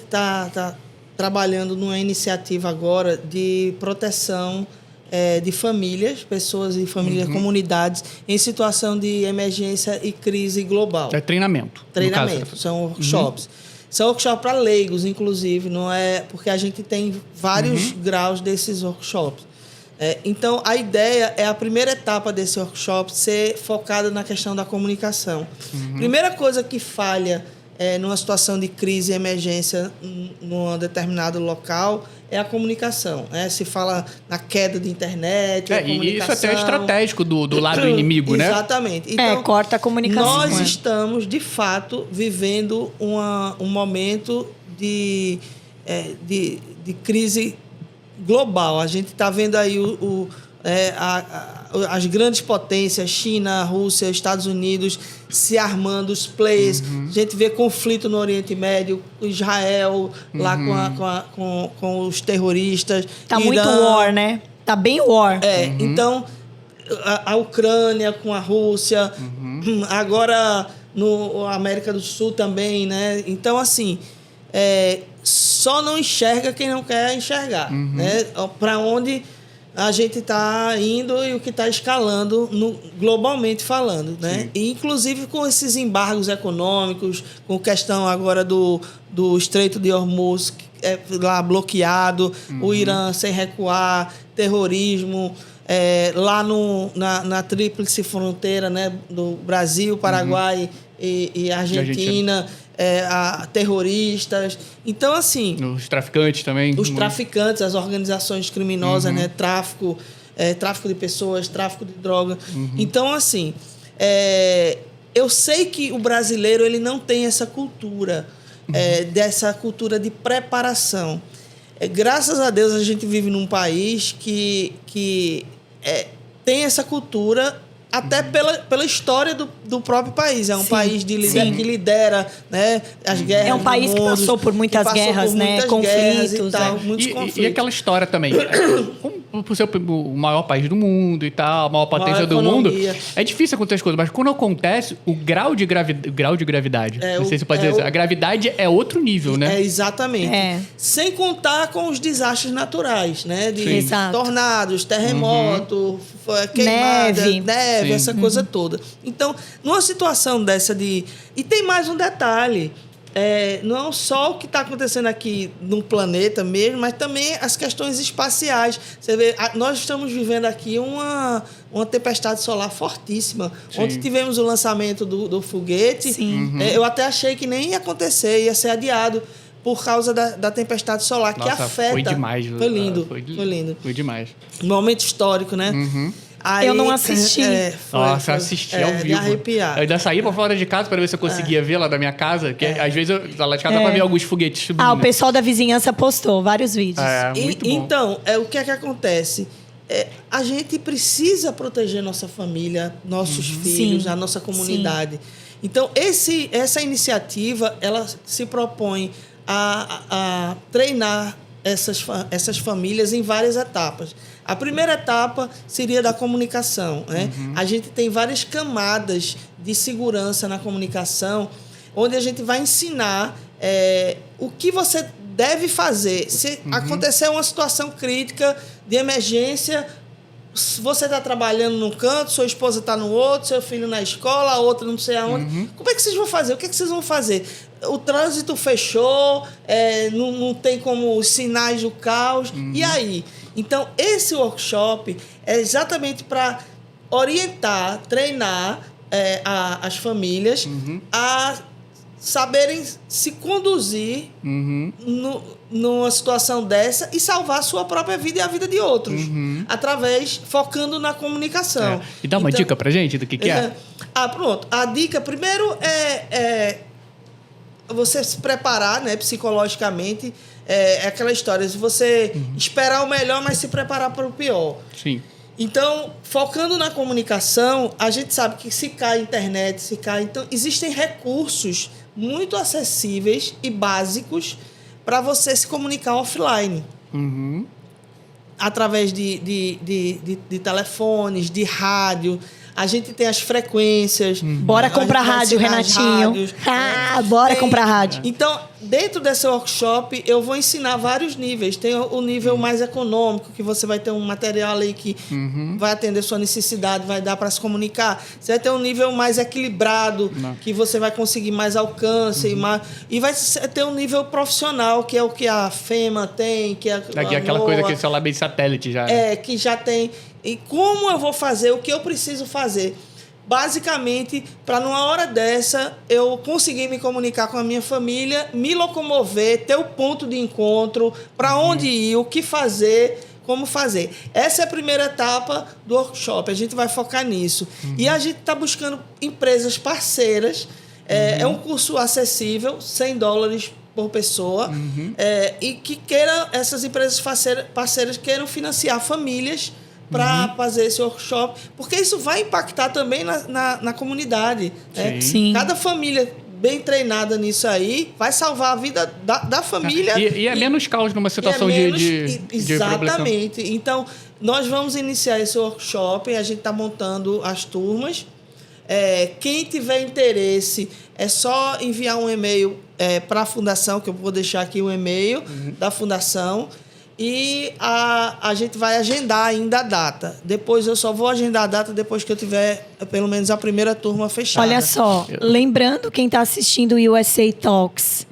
tá trabalhando numa iniciativa agora de proteção de famílias, pessoas e famílias, comunidades em situação de emergência e crise global. É treinamento. São workshops. São workshops para leigos, inclusive, não é porque a gente tem vários graus desses workshops. Então, a ideia é a primeira etapa desse workshop ser focada na questão da comunicação. Primeira coisa que falha numa situação de crise e emergência num determinado local é a comunicação. Se fala na queda de internet, e isso até é estratégico do lado inimigo, né? Exatamente. Então, corta a comunicação. Nós estamos, de fato, vivendo um momento de crise global. A gente está vendo aí as grandes potências, China, Rússia, Estados Unidos, se armando, os players. A gente vê conflito no Oriente Médio, Israel lá com os terroristas. Tá muito war, né? Tá bem war. Então, a Ucrânia com a Rússia, agora no América do Sul também, né? Então, assim, só não enxerga quem não quer enxergar, né? Para onde a gente está indo e o que está escalando globalmente falando, né? E, inclusive com esses embargos econômicos, com a questão agora do Estreito de Hormuz lá bloqueado, o Irã sem recuar, terrorismo, lá na tríplice fronteira, né, do Brasil, Paraguai e Argentina, terroristas. Então, assim... Os traficantes também. Os traficantes, as organizações criminosas, né, tráfico de pessoas, tráfico de droga. Então, assim, eu sei que o brasileiro ele não tem essa cultura, dessa cultura de preparação. Graças a Deus, a gente vive num país que tem essa cultura até pela história do próprio país. É um país que lidera, né, as guerras. É um país que passou por muitas guerras, né? Conflitos. Muitos conflitos. E aquela história também. Por ser o maior país do mundo e tal, a maior potência do mundo, é difícil acontecer as coisas. Mas quando acontece, o grau de gravidade. Não sei se pode dizer. A gravidade é outro nível, né? Exatamente. Sem contar com os desastres naturais, né? De tornados, terremoto, queimada, neve, essa coisa toda. Então, numa situação dessa de... E tem mais um detalhe. Não só o que está acontecendo aqui no planeta mesmo, mas também as questões espaciais. Você vê, nós estamos vivendo aqui uma tempestade solar fortíssima. Ontem tivemos o lançamento do foguete. Eu até achei que nem ia acontecer, ia ser adiado por causa da tempestade solar. Nossa, que afeta... Foi demais. Foi lindo. Foi lindo. Foi demais. Um momento histórico, né? Aí, eu não assisti. Nossa, eu assisti ao vivo. De arrepiar. Eu ainda saí pra fora de casa para ver se eu conseguia ver lá da minha casa. Que às vezes eu lá de casa pra ver alguns foguetes subindo. O pessoal da vizinhança postou vários vídeos. Muito bom. Então, o que é que acontece? A gente precisa proteger nossa família, nossos filhos, a nossa comunidade. Então, essa iniciativa, ela se propõe a treinar essas famílias em várias etapas. A primeira etapa seria da comunicação, né? A gente tem várias camadas de segurança na comunicação, onde a gente vai ensinar o que você deve fazer. Se acontecer uma situação crítica de emergência, você está trabalhando num canto, sua esposa está no outro, seu filho na escola, a outra não sei aonde. Como é que vocês vão fazer? O que é que vocês vão fazer? O trânsito fechou, não tem como os sinais do caos. E aí? Então, esse workshop é exatamente para orientar, treinar as famílias a saberem se conduzir numa situação dessa e salvar a sua própria vida e a vida de outros, focando na comunicação. E dá uma dica pra gente do que é? Pronto. A dica, primeiro, é você se preparar, né, psicologicamente. É aquela história, se você esperar o melhor, mas se preparar para o pior. Sim. Então, focando na comunicação, a gente sabe que se cai a internet, então existem recursos muito acessíveis e básicos para você se comunicar offline. Através de telefones, de rádio. A gente tem as frequências. Bora comprar rádio, Renatinho. Bora comprar rádio. Então, dentro desse workshop, eu vou ensinar vários níveis. Tem o nível mais econômico, que você vai ter um material ali que vai atender sua necessidade, vai dar para se comunicar. Você vai ter um nível mais equilibrado, que você vai conseguir mais alcance. E vai ter um nível profissional, que é o que a FEMA tem, que é aquela coisa que é celular bem satélite já. Que já tem. E como eu vou fazer, o que eu preciso fazer? Basicamente, para numa hora dessa, eu conseguir me comunicar com a minha família, me locomover, ter o ponto de encontro, para onde ir, o que fazer, como fazer. Essa é a primeira etapa do workshop, a gente vai focar nisso. E a gente está buscando empresas parceiras, é um curso acessível, $100 por pessoa, e que essas empresas parceiras queiram financiar famílias para fazer esse workshop, porque isso vai impactar também na comunidade. Sim. Cada família bem treinada nisso aí, vai salvar a vida da família. E é menos caos numa situação de exatamente. Então, nós vamos iniciar esse workshop, a gente está montando as turmas. Quem tiver interesse, é só enviar um e-mail para a Fundação, que eu vou deixar aqui o e-mail da Fundação, e a gente vai agendar ainda a data. Depois eu só vou agendar a data depois que eu tiver pelo menos a primeira turma fechada. Olha só, lembrando quem está assistindo o USA Talks,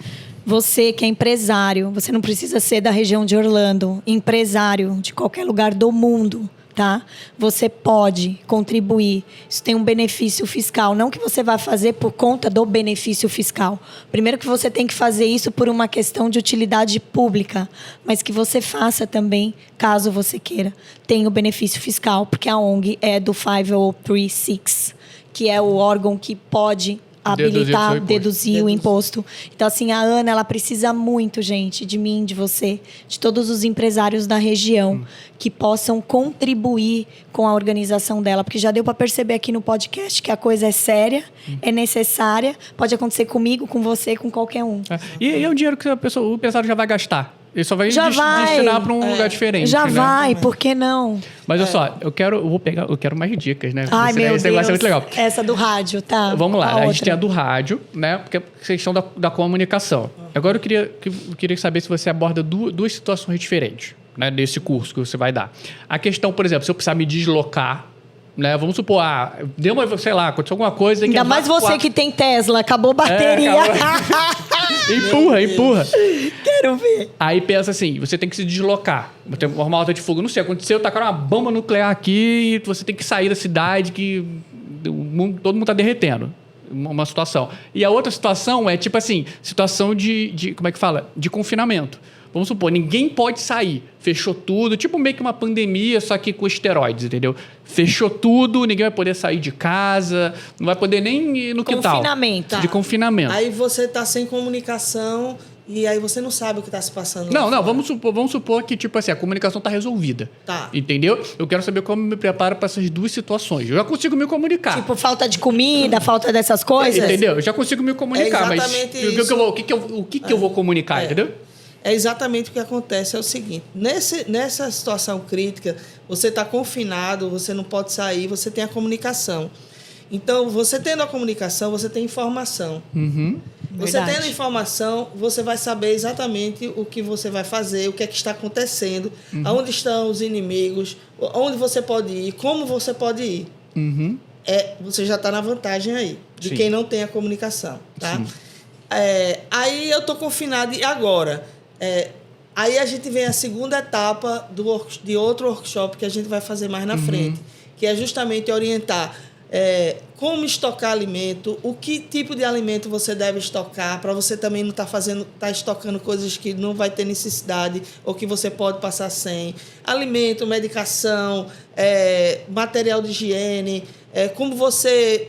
você que é empresário, você não precisa ser da região de Orlando, empresário de qualquer lugar do mundo, tá? Você pode contribuir. Isso tem um benefício fiscal. Não que você vai fazer por conta do benefício fiscal. Primeiro que você tem que fazer isso por uma questão de utilidade pública, mas que você faça também, caso você queira. Tem o benefício fiscal, porque a ONG é do 5036, que é o órgão que pode habilitar, deduzir o imposto. Então, assim, a Ana, ela precisa muito, gente, de mim, de você, de todos os empresários da região que possam contribuir com a organização dela, porque já deu para perceber aqui no podcast que a coisa é séria, é necessária, pode acontecer comigo, com você, com qualquer um. E é um dinheiro que o empresário já vai gastar. Ele só vai destinar para um lugar diferente. Já vai, por que não? Mas olha só, eu quero mais dicas, né? Ai, meu Deus. Esse negócio é muito legal. Essa do rádio, tá? Vamos lá, a gente tem a do rádio, né? Porque é a questão da comunicação. Agora eu queria saber se você aborda duas situações diferentes, né? Desse curso que você vai dar. A questão, por exemplo, se eu precisar me deslocar, né? Vamos supor, deu uma, sei lá, aconteceu alguma coisa... Ainda mais você que tem Tesla, acabou a bateria. Empurra. Quero ver. Aí pensa assim, você tem que se deslocar. Tem uma alta de fogo. Não sei, aconteceu, tacaram uma bomba nuclear aqui e você tem que sair da cidade que todo mundo tá derretendo. Uma situação. E a outra situação é, tipo assim, situação de como é que fala? De confinamento. Vamos supor, ninguém pode sair. Fechou tudo, tipo meio que uma pandemia, só que com esteroides, entendeu? Fechou tudo, ninguém vai poder sair de casa, não vai poder nem ir no quintal. Confinamento. De confinamento. Aí você está sem comunicação e aí você não sabe o que está se passando. Não, vamos supor que, tipo assim, a comunicação está resolvida. Tá. Entendeu? Eu quero saber como eu me preparo para essas duas situações. Eu já consigo me comunicar. Tipo, falta de comida, falta dessas coisas? Entendeu? Eu já consigo me comunicar, mas o que eu vou comunicar, entendeu? É exatamente o que acontece, é o seguinte, nessa situação crítica, você está confinado, você não pode sair, você tem a comunicação. Então, você tendo a comunicação, você tem informação. Você tendo informação, você vai saber exatamente o que você vai fazer, o que é que está acontecendo, aonde estão os inimigos, onde você pode ir, como você pode ir. Você já está na vantagem aí, de quem não tem a comunicação. Tá? Aí eu estou confinado e agora... aí a gente vem a segunda etapa de outro workshop que a gente vai fazer mais na frente, que é justamente orientar como estocar alimento, o que tipo de alimento você deve estocar, para você também não estar estocando coisas que não vai ter necessidade ou que você pode passar sem. Alimento, medicação, material de higiene, como você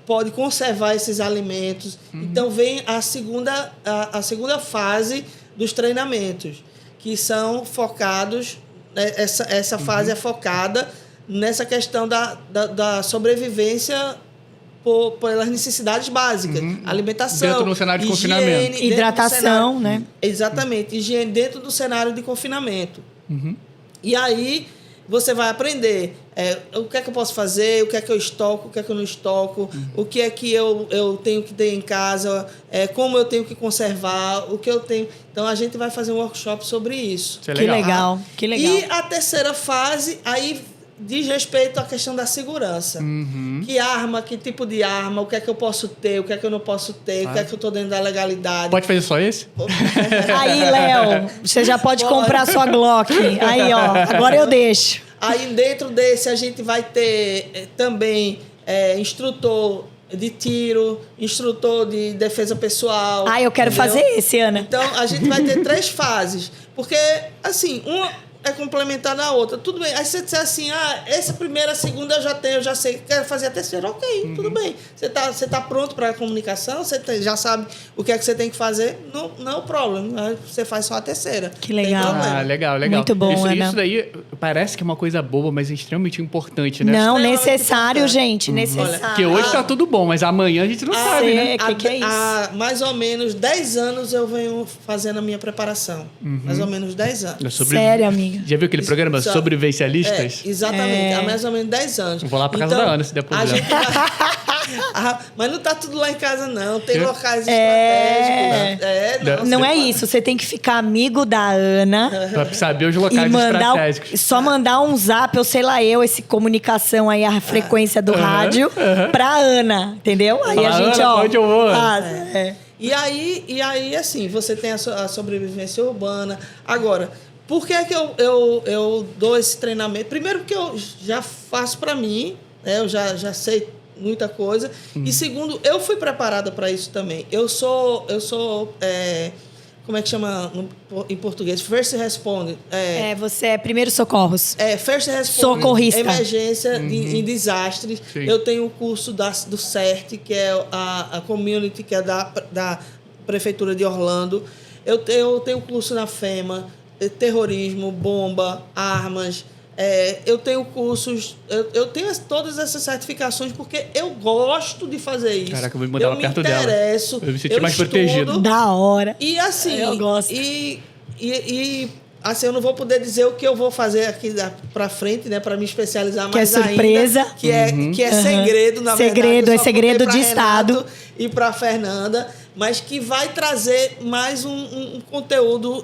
pode conservar esses alimentos. Então vem a segunda fase dos treinamentos, que são focados, essa fase é focada nessa questão da sobrevivência pelas necessidades básicas, alimentação, dentro do cenário de higiene, confinamento. Hidratação, né? Exatamente, higiene dentro do cenário de confinamento. E aí você vai aprender o que é que eu posso fazer, o que é que eu estoco, o que é que eu não estoco, o que é que eu tenho que ter em casa, como eu tenho que conservar, o que eu tenho... Então, a gente vai fazer um workshop sobre isso. Que legal, que legal. E a terceira fase, aí diz respeito à questão da segurança. Que arma, que tipo de arma, o que é que eu posso ter, o que é que eu não posso ter, o que é que eu estou dentro da legalidade. Pode fazer só esse? Aí, Léo, você já pode comprar sua Glock. Aí, ó, agora eu deixo. Aí, dentro desse, a gente vai ter também instrutor de tiro, instrutor de defesa pessoal. Eu quero fazer esse, Ana. Então, a gente vai ter 3 fases. Porque, assim, é complementar na outra. Tudo bem. Aí você disser assim, essa primeira, segunda eu já tenho, eu já sei, quero fazer a terceira. Ok, tudo bem. Você tá pronto para a comunicação, já sabe o que é que você tem que fazer, não é o problema. Você faz só a terceira. Que legal. Legal. Muito bom, Ana. Isso daí parece que é uma coisa boba, mas é extremamente importante, né? Não, necessário, gente, necessário. Porque hoje tá tudo bom, mas amanhã a gente não sabe, né? Que é isso? Há mais ou menos 10 anos eu venho fazendo a minha preparação. Mais ou menos 10 anos. Sério, amiga. Já viu aquele programa Sobrevivencialistas? Exatamente, há mais ou menos 10 anos. Vou lá pra casa da Ana, se der problema. Mas não tá tudo lá em casa, não. Tem locais estratégicos. Não é isso. Você tem que ficar amigo da Ana. Pra saber os locais estratégicos. Só mandar um zap, ou sei lá, esse comunicação aí, a frequência do rádio, pra Ana, entendeu? Aí a gente, Ana, onde eu vou? E aí, assim, você tem a sobrevivência urbana. Agora, por que é que eu dou esse treinamento? Primeiro, porque eu já faço para mim, né? Eu já sei muita coisa. E segundo, eu fui preparada para isso também. Eu sou como é que chama em português? First Responder. Você é primeiro socorros. First Responder. Socorrista. Emergência em desastres. Sim. Eu tenho o curso do CERT, que é a Community, que é da Prefeitura de Orlando. Eu tenho curso na FEMA, terrorismo, bomba, armas. Eu tenho cursos, eu tenho todas essas certificações porque eu gosto de fazer isso. Caraca, eu vou me mudar pra perto dela. Eu me senti mais protegido. Da hora. E assim, eu gosto. E assim, eu não vou poder dizer o que eu vou fazer aqui pra frente, né, para me especializar mais ainda. Que é surpresa. Que é segredo, na verdade. É segredo de Estado. E pra Fernanda, mas que vai trazer mais um conteúdo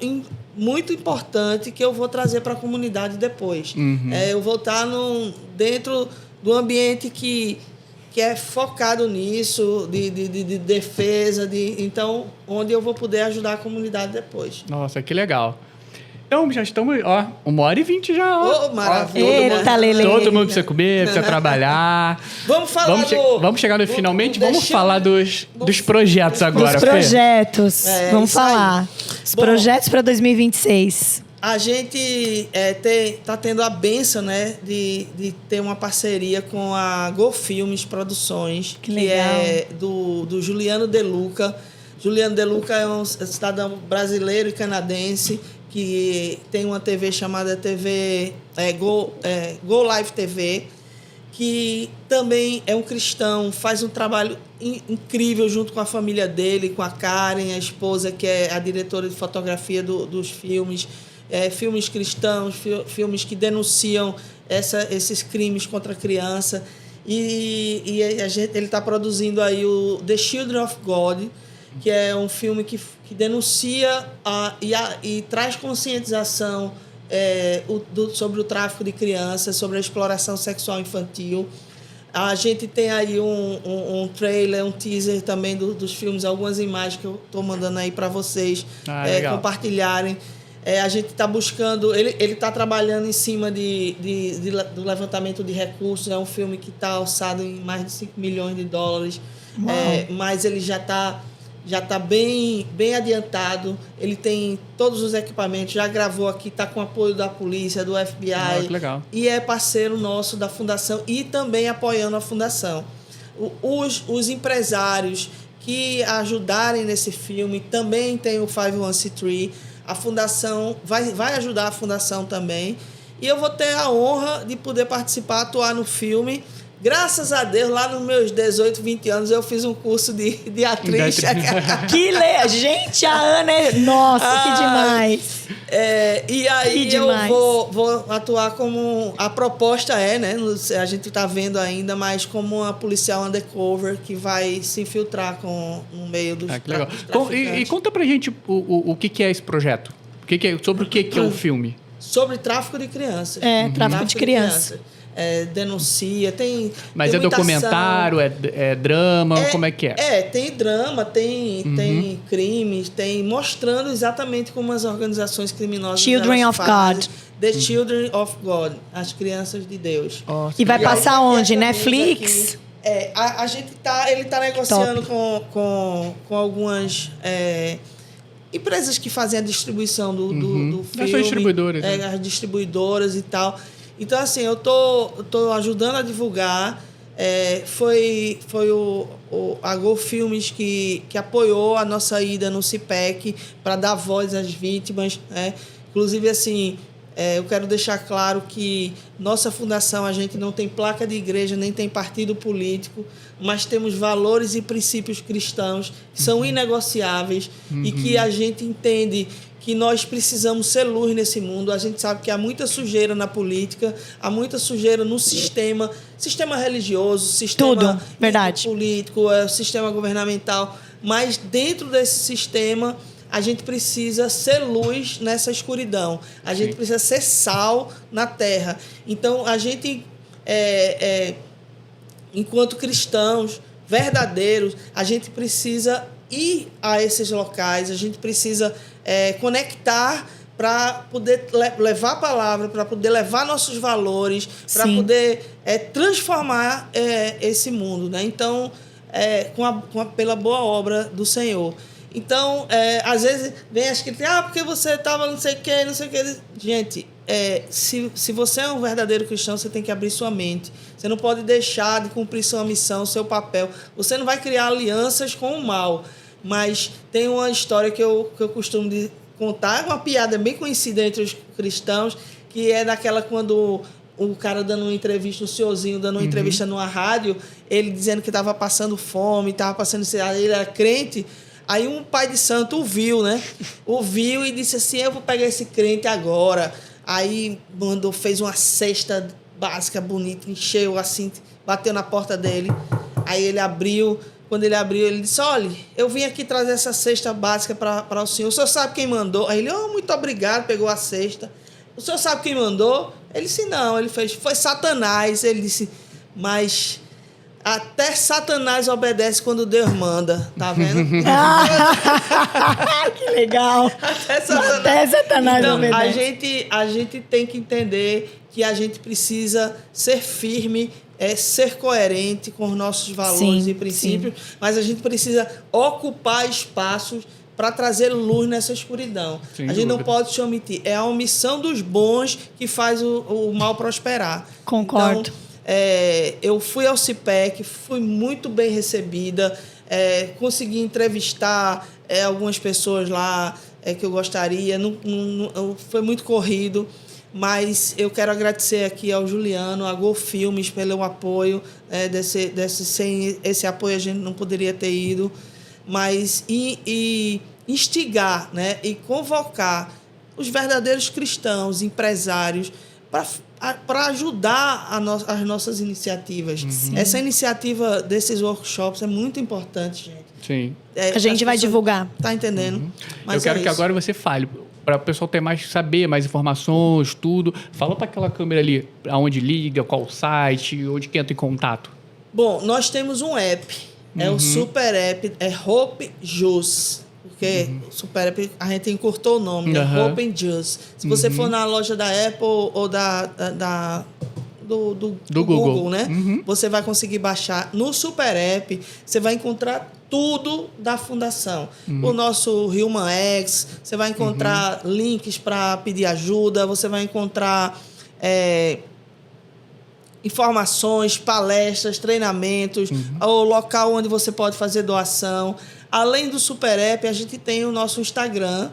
muito importante que eu vou trazer para a comunidade depois. Eu vou estar dentro do ambiente que é focado nisso, de defesa, então, onde eu vou poder ajudar a comunidade depois. Nossa, que legal. Então, já estamos, 1h20 já. Maravilha. Eita, Lelê. Todo mundo precisa comer, precisa trabalhar. Vamos falar vamos chegar no finalmente, vamos falar dos projetos agora, Dos projetos. Fê. Vamos falar. Os projetos para 2026. A gente tá tendo a bênção, né, de ter uma parceria com a Go Filmes Produções, que é do Juliano De Luca. Juliano De Luca é um cidadão brasileiro e canadense que tem uma TV chamada TV Go Live TV, que também é um cristão, faz um trabalho incrível junto com a família dele, com a Karen, a esposa, que é a diretora de fotografia dos filmes. Filmes cristãos, filmes que denunciam esses crimes contra a criança. E ele está produzindo aí o The Children of God, que é um filme que denuncia e traz conscientização sobre o tráfico de crianças, sobre a exploração sexual infantil. A gente tem aí um trailer, um teaser também dos filmes, algumas imagens que eu estou mandando aí para vocês compartilharem. A gente está buscando... Ele está trabalhando em cima do levantamento de recursos. É um filme que está alçado em mais de 5 milhões de dólares. Mas ele já está bem adiantado. Ele tem todos os equipamentos, já gravou aqui, está com apoio da polícia, do FBI. Que legal. E é parceiro nosso da Fundação e também apoiando a Fundação. Os empresários que ajudarem nesse filme também tem o 501c3. A Fundação vai ajudar a Fundação também. E eu vou ter a honra de poder participar, atuar no filme. Graças a Deus, lá nos meus 18, 20 anos, eu fiz um curso de atriz. Gente, a Ana Nossa, que demais! E aí eu vou atuar como... A proposta né? A gente está vendo ainda, mas como uma policial undercover que vai se infiltrar no meio dos que legal. traficantes. E conta pra gente o que é esse projeto. Sobre o que é o filme? Sobre tráfico de crianças. Tráfico de crianças. Denuncia, tem... Mas tem é documentário, é drama, como é que é? Tem drama, tem crimes, tem mostrando exatamente como as organizações criminosas Children of God. The Children of God, as crianças de Deus. E vai passar onde? Netflix? A gente ele está negociando com algumas empresas que fazem a distribuição do filme. Essas distribuidoras. As distribuidoras e tal. Então, assim, eu tô ajudando a divulgar. Foi a Go Filmes que apoiou a nossa ida no CIPEC para dar voz às vítimas. Inclusive, assim, eu quero deixar claro que nossa fundação, a gente não tem placa de igreja, nem tem partido político, mas temos valores e princípios cristãos que são inegociáveis e que a gente entende que nós precisamos ser luz nesse mundo. A gente sabe que há muita sujeira na política, há muita sujeira no sistema religioso, sistema político, sistema governamental, mas dentro desse sistema a gente precisa ser luz nessa escuridão. A gente precisa ser sal na terra. Então, a gente, enquanto cristãos verdadeiros, a gente precisa ir a esses locais, a gente precisa conectar para poder levar a palavra, para poder levar nossos valores, para poder transformar esse mundo, né? Então, pela boa obra do Senhor. Então, às vezes, vem as críticas, porque você estava não sei o quê, não sei o quê. Gente, se você é um verdadeiro cristão, você tem que abrir sua mente. Você não pode deixar de cumprir sua missão, seu papel. Você não vai criar alianças com o mal. Mas tem uma história que eu costumo contar, uma piada bem conhecida entre os cristãos, que é daquela quando o cara dando uma entrevista, o senhorzinho dando uma entrevista numa rádio, ele dizendo que estava passando fome, estava passando... Ele era crente... Aí um pai de santo ouviu, né? Ouviu e disse assim, eu vou pegar esse crente agora. Aí fez uma cesta básica bonita, encheu assim, bateu na porta dele. Aí ele abriu, quando ele abriu, ele disse, olha, eu vim aqui trazer essa cesta básica para o senhor sabe quem mandou? Aí ele, muito obrigado, pegou a cesta. O senhor sabe quem mandou? Ele disse, não, ele fez, foi Satanás. Ele disse, mas... Até Satanás obedece quando Deus manda, tá vendo? Que legal! Até Satanás então, obedece. A gente tem que entender que a gente precisa ser firme, ser coerente com os nossos valores e princípios, mas a gente precisa ocupar espaços para trazer luz nessa escuridão. A gente não pode se omitir. É a omissão dos bons que faz o mal prosperar. Concordo. Então, eu fui ao CIPEC, fui muito bem recebida, consegui entrevistar algumas pessoas lá que eu gostaria, foi muito corrido, mas eu quero agradecer aqui ao Juliano, a Go Filmes, pelo apoio, sem esse apoio a gente não poderia ter ido, mas e instigar, né, e convocar os verdadeiros cristãos, empresários, para ajudar as nossas iniciativas. Essa iniciativa desses workshops é muito importante, gente. Sim. A gente vai divulgar. Tá entendendo? Mas eu quero que agora você fale, para o pessoal ter saber mais informações, tudo. Fala para aquela câmera ali, aonde liga, qual o site, onde que entra em contato. Bom, nós temos um app, o super app, Hope Juice. Porque o Super App, a gente encurtou o nome, né? Hope and Juice. Se você for na loja da Apple ou do Google, né? Você vai conseguir baixar. No Super App, você vai encontrar tudo da Fundação. O nosso Human X, você vai encontrar links para pedir ajuda, você vai encontrar informações, palestras, treinamentos, o local onde você pode fazer doação. Além do Super App, a gente tem o nosso Instagram,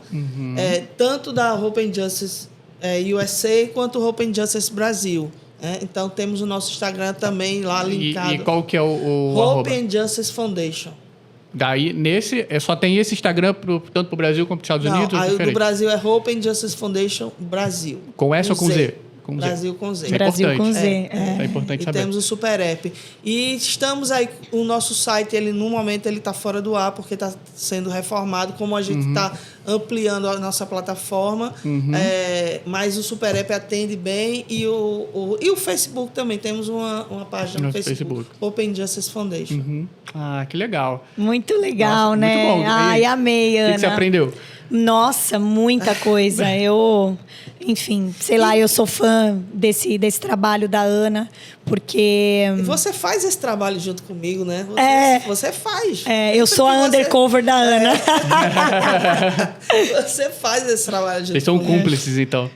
tanto da Hope and Justice USA quanto o Hope and Justice Brasil. Então, temos o nosso Instagram também lá linkado. E qual que é o Hope and Justice Foundation. Daí, só tem esse Instagram tanto para o Brasil quanto para os Estados Unidos? Não, do Brasil é Hope and Justice Foundation Brasil. Com S ou com Z? Brasil com Z. Brasil com Z. É importante saber. E temos o Super App. E estamos aí, o nosso site, no momento, ele está fora do ar, porque está sendo reformado, como a gente está ampliando a nossa plataforma. Mas o Super App atende bem. E o Facebook também. Temos uma página no Facebook. Open Justice Foundation. Ah, que legal. Muito legal, nossa, né? Muito bom. Ai, amei, Ana. O que você aprendeu? Nossa, muita coisa. Enfim, sei lá, eu sou fã desse trabalho da Ana, porque... E você faz esse trabalho junto comigo, né? Você faz. Eu sou a undercover da Ana. Você faz esse trabalho junto Vocês são comigo. cúmplices, então.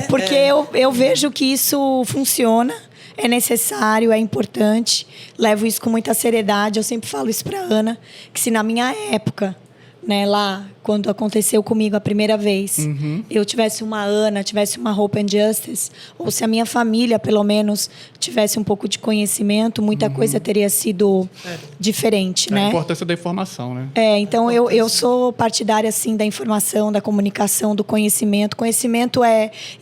Porque eu vejo que isso funciona, é necessário, é importante. Levo isso com muita seriedade. Eu sempre falo isso para Ana, que se na minha época, né, lá, quando aconteceu comigo a primeira vez, eu tivesse uma Ana, tivesse uma Hope and Justice, ou se a minha família, pelo menos, tivesse um pouco de conhecimento, muita coisa teria sido diferente, A né? importância da informação, né? Então eu sou partidária assim da informação, da comunicação, do conhecimento. Conhecimento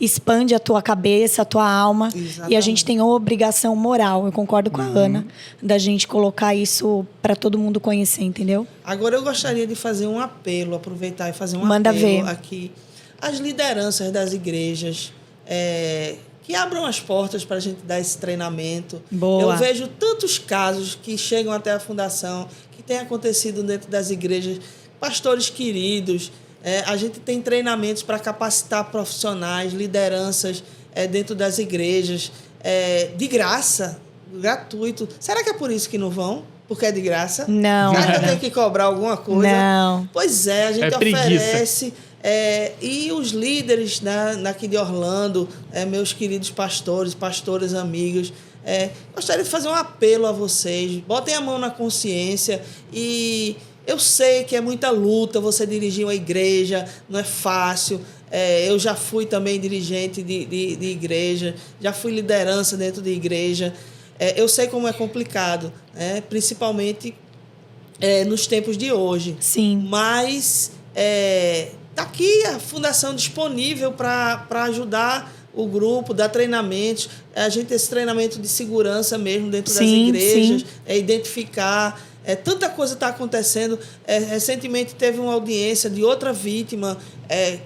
expande a tua cabeça, a tua alma. Exatamente. E a gente tem obrigação moral. Eu concordo com a Ana da gente colocar isso para todo mundo conhecer, entendeu? Agora eu gostaria de fazer um apelo, aproveitar e fazer um Manda apelo ver. aqui às lideranças das igrejas, que abram as portas para a gente dar esse treinamento. Boa. Eu vejo tantos casos que chegam até a fundação, que tem acontecido dentro das igrejas, pastores queridos. A gente tem treinamentos para capacitar profissionais, lideranças dentro das igrejas, de graça, gratuito. Será que é por isso que não vão? Porque é de graça? Não. Será que eu tenho que cobrar alguma coisa? Não. Pois é, a gente preguiça. oferece. E os líderes daqui de Orlando, meus queridos pastoras, amigos, gostaria de fazer um apelo a vocês. Botem a mão na consciência. E eu sei que é muita luta você dirigir uma igreja, não é fácil. Eu já fui também dirigente de igreja, já fui liderança dentro de igreja. Eu sei como é complicado, principalmente nos tempos de hoje. Sim. Mas está aqui a fundação disponível para ajudar o grupo, dar treinamentos. A gente tem esse treinamento de segurança mesmo dentro das igrejas, identificar. Tanta coisa está acontecendo. Recentemente teve uma audiência de outra vítima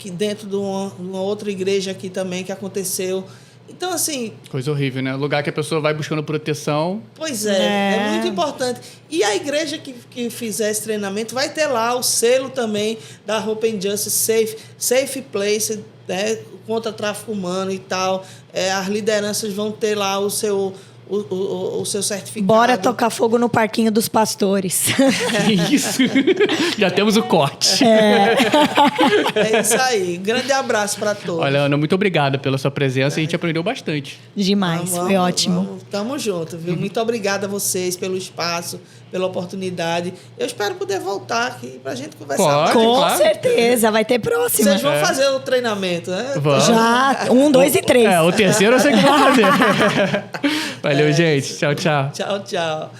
que dentro de uma outra igreja aqui também que aconteceu. Então, assim... Coisa horrível, né? Lugar que a pessoa vai buscando proteção. Pois é muito importante. E a igreja que fizer esse treinamento vai ter lá o selo também da Hope and Justice Safe Place, né, contra tráfico humano e tal. As lideranças vão ter lá o seu certificado. Bora tocar fogo no parquinho dos pastores. Que isso? Já temos o corte. É isso aí. Grande abraço para todos. Olha, Ana, muito obrigada pela sua presença. A gente aprendeu bastante. Demais, foi ótimo. Tamo junto, viu? Muito obrigada a vocês pelo espaço, pela oportunidade. Eu espero poder voltar aqui pra gente conversar. Pode. Com claro. certeza, vai ter próxima. Vocês vão fazer o treinamento, né? Vamos. Já, 1, 2 e 3. O terceiro eu sei que vou fazer. Valeu, gente. Tchau, tchau. Tchau, tchau.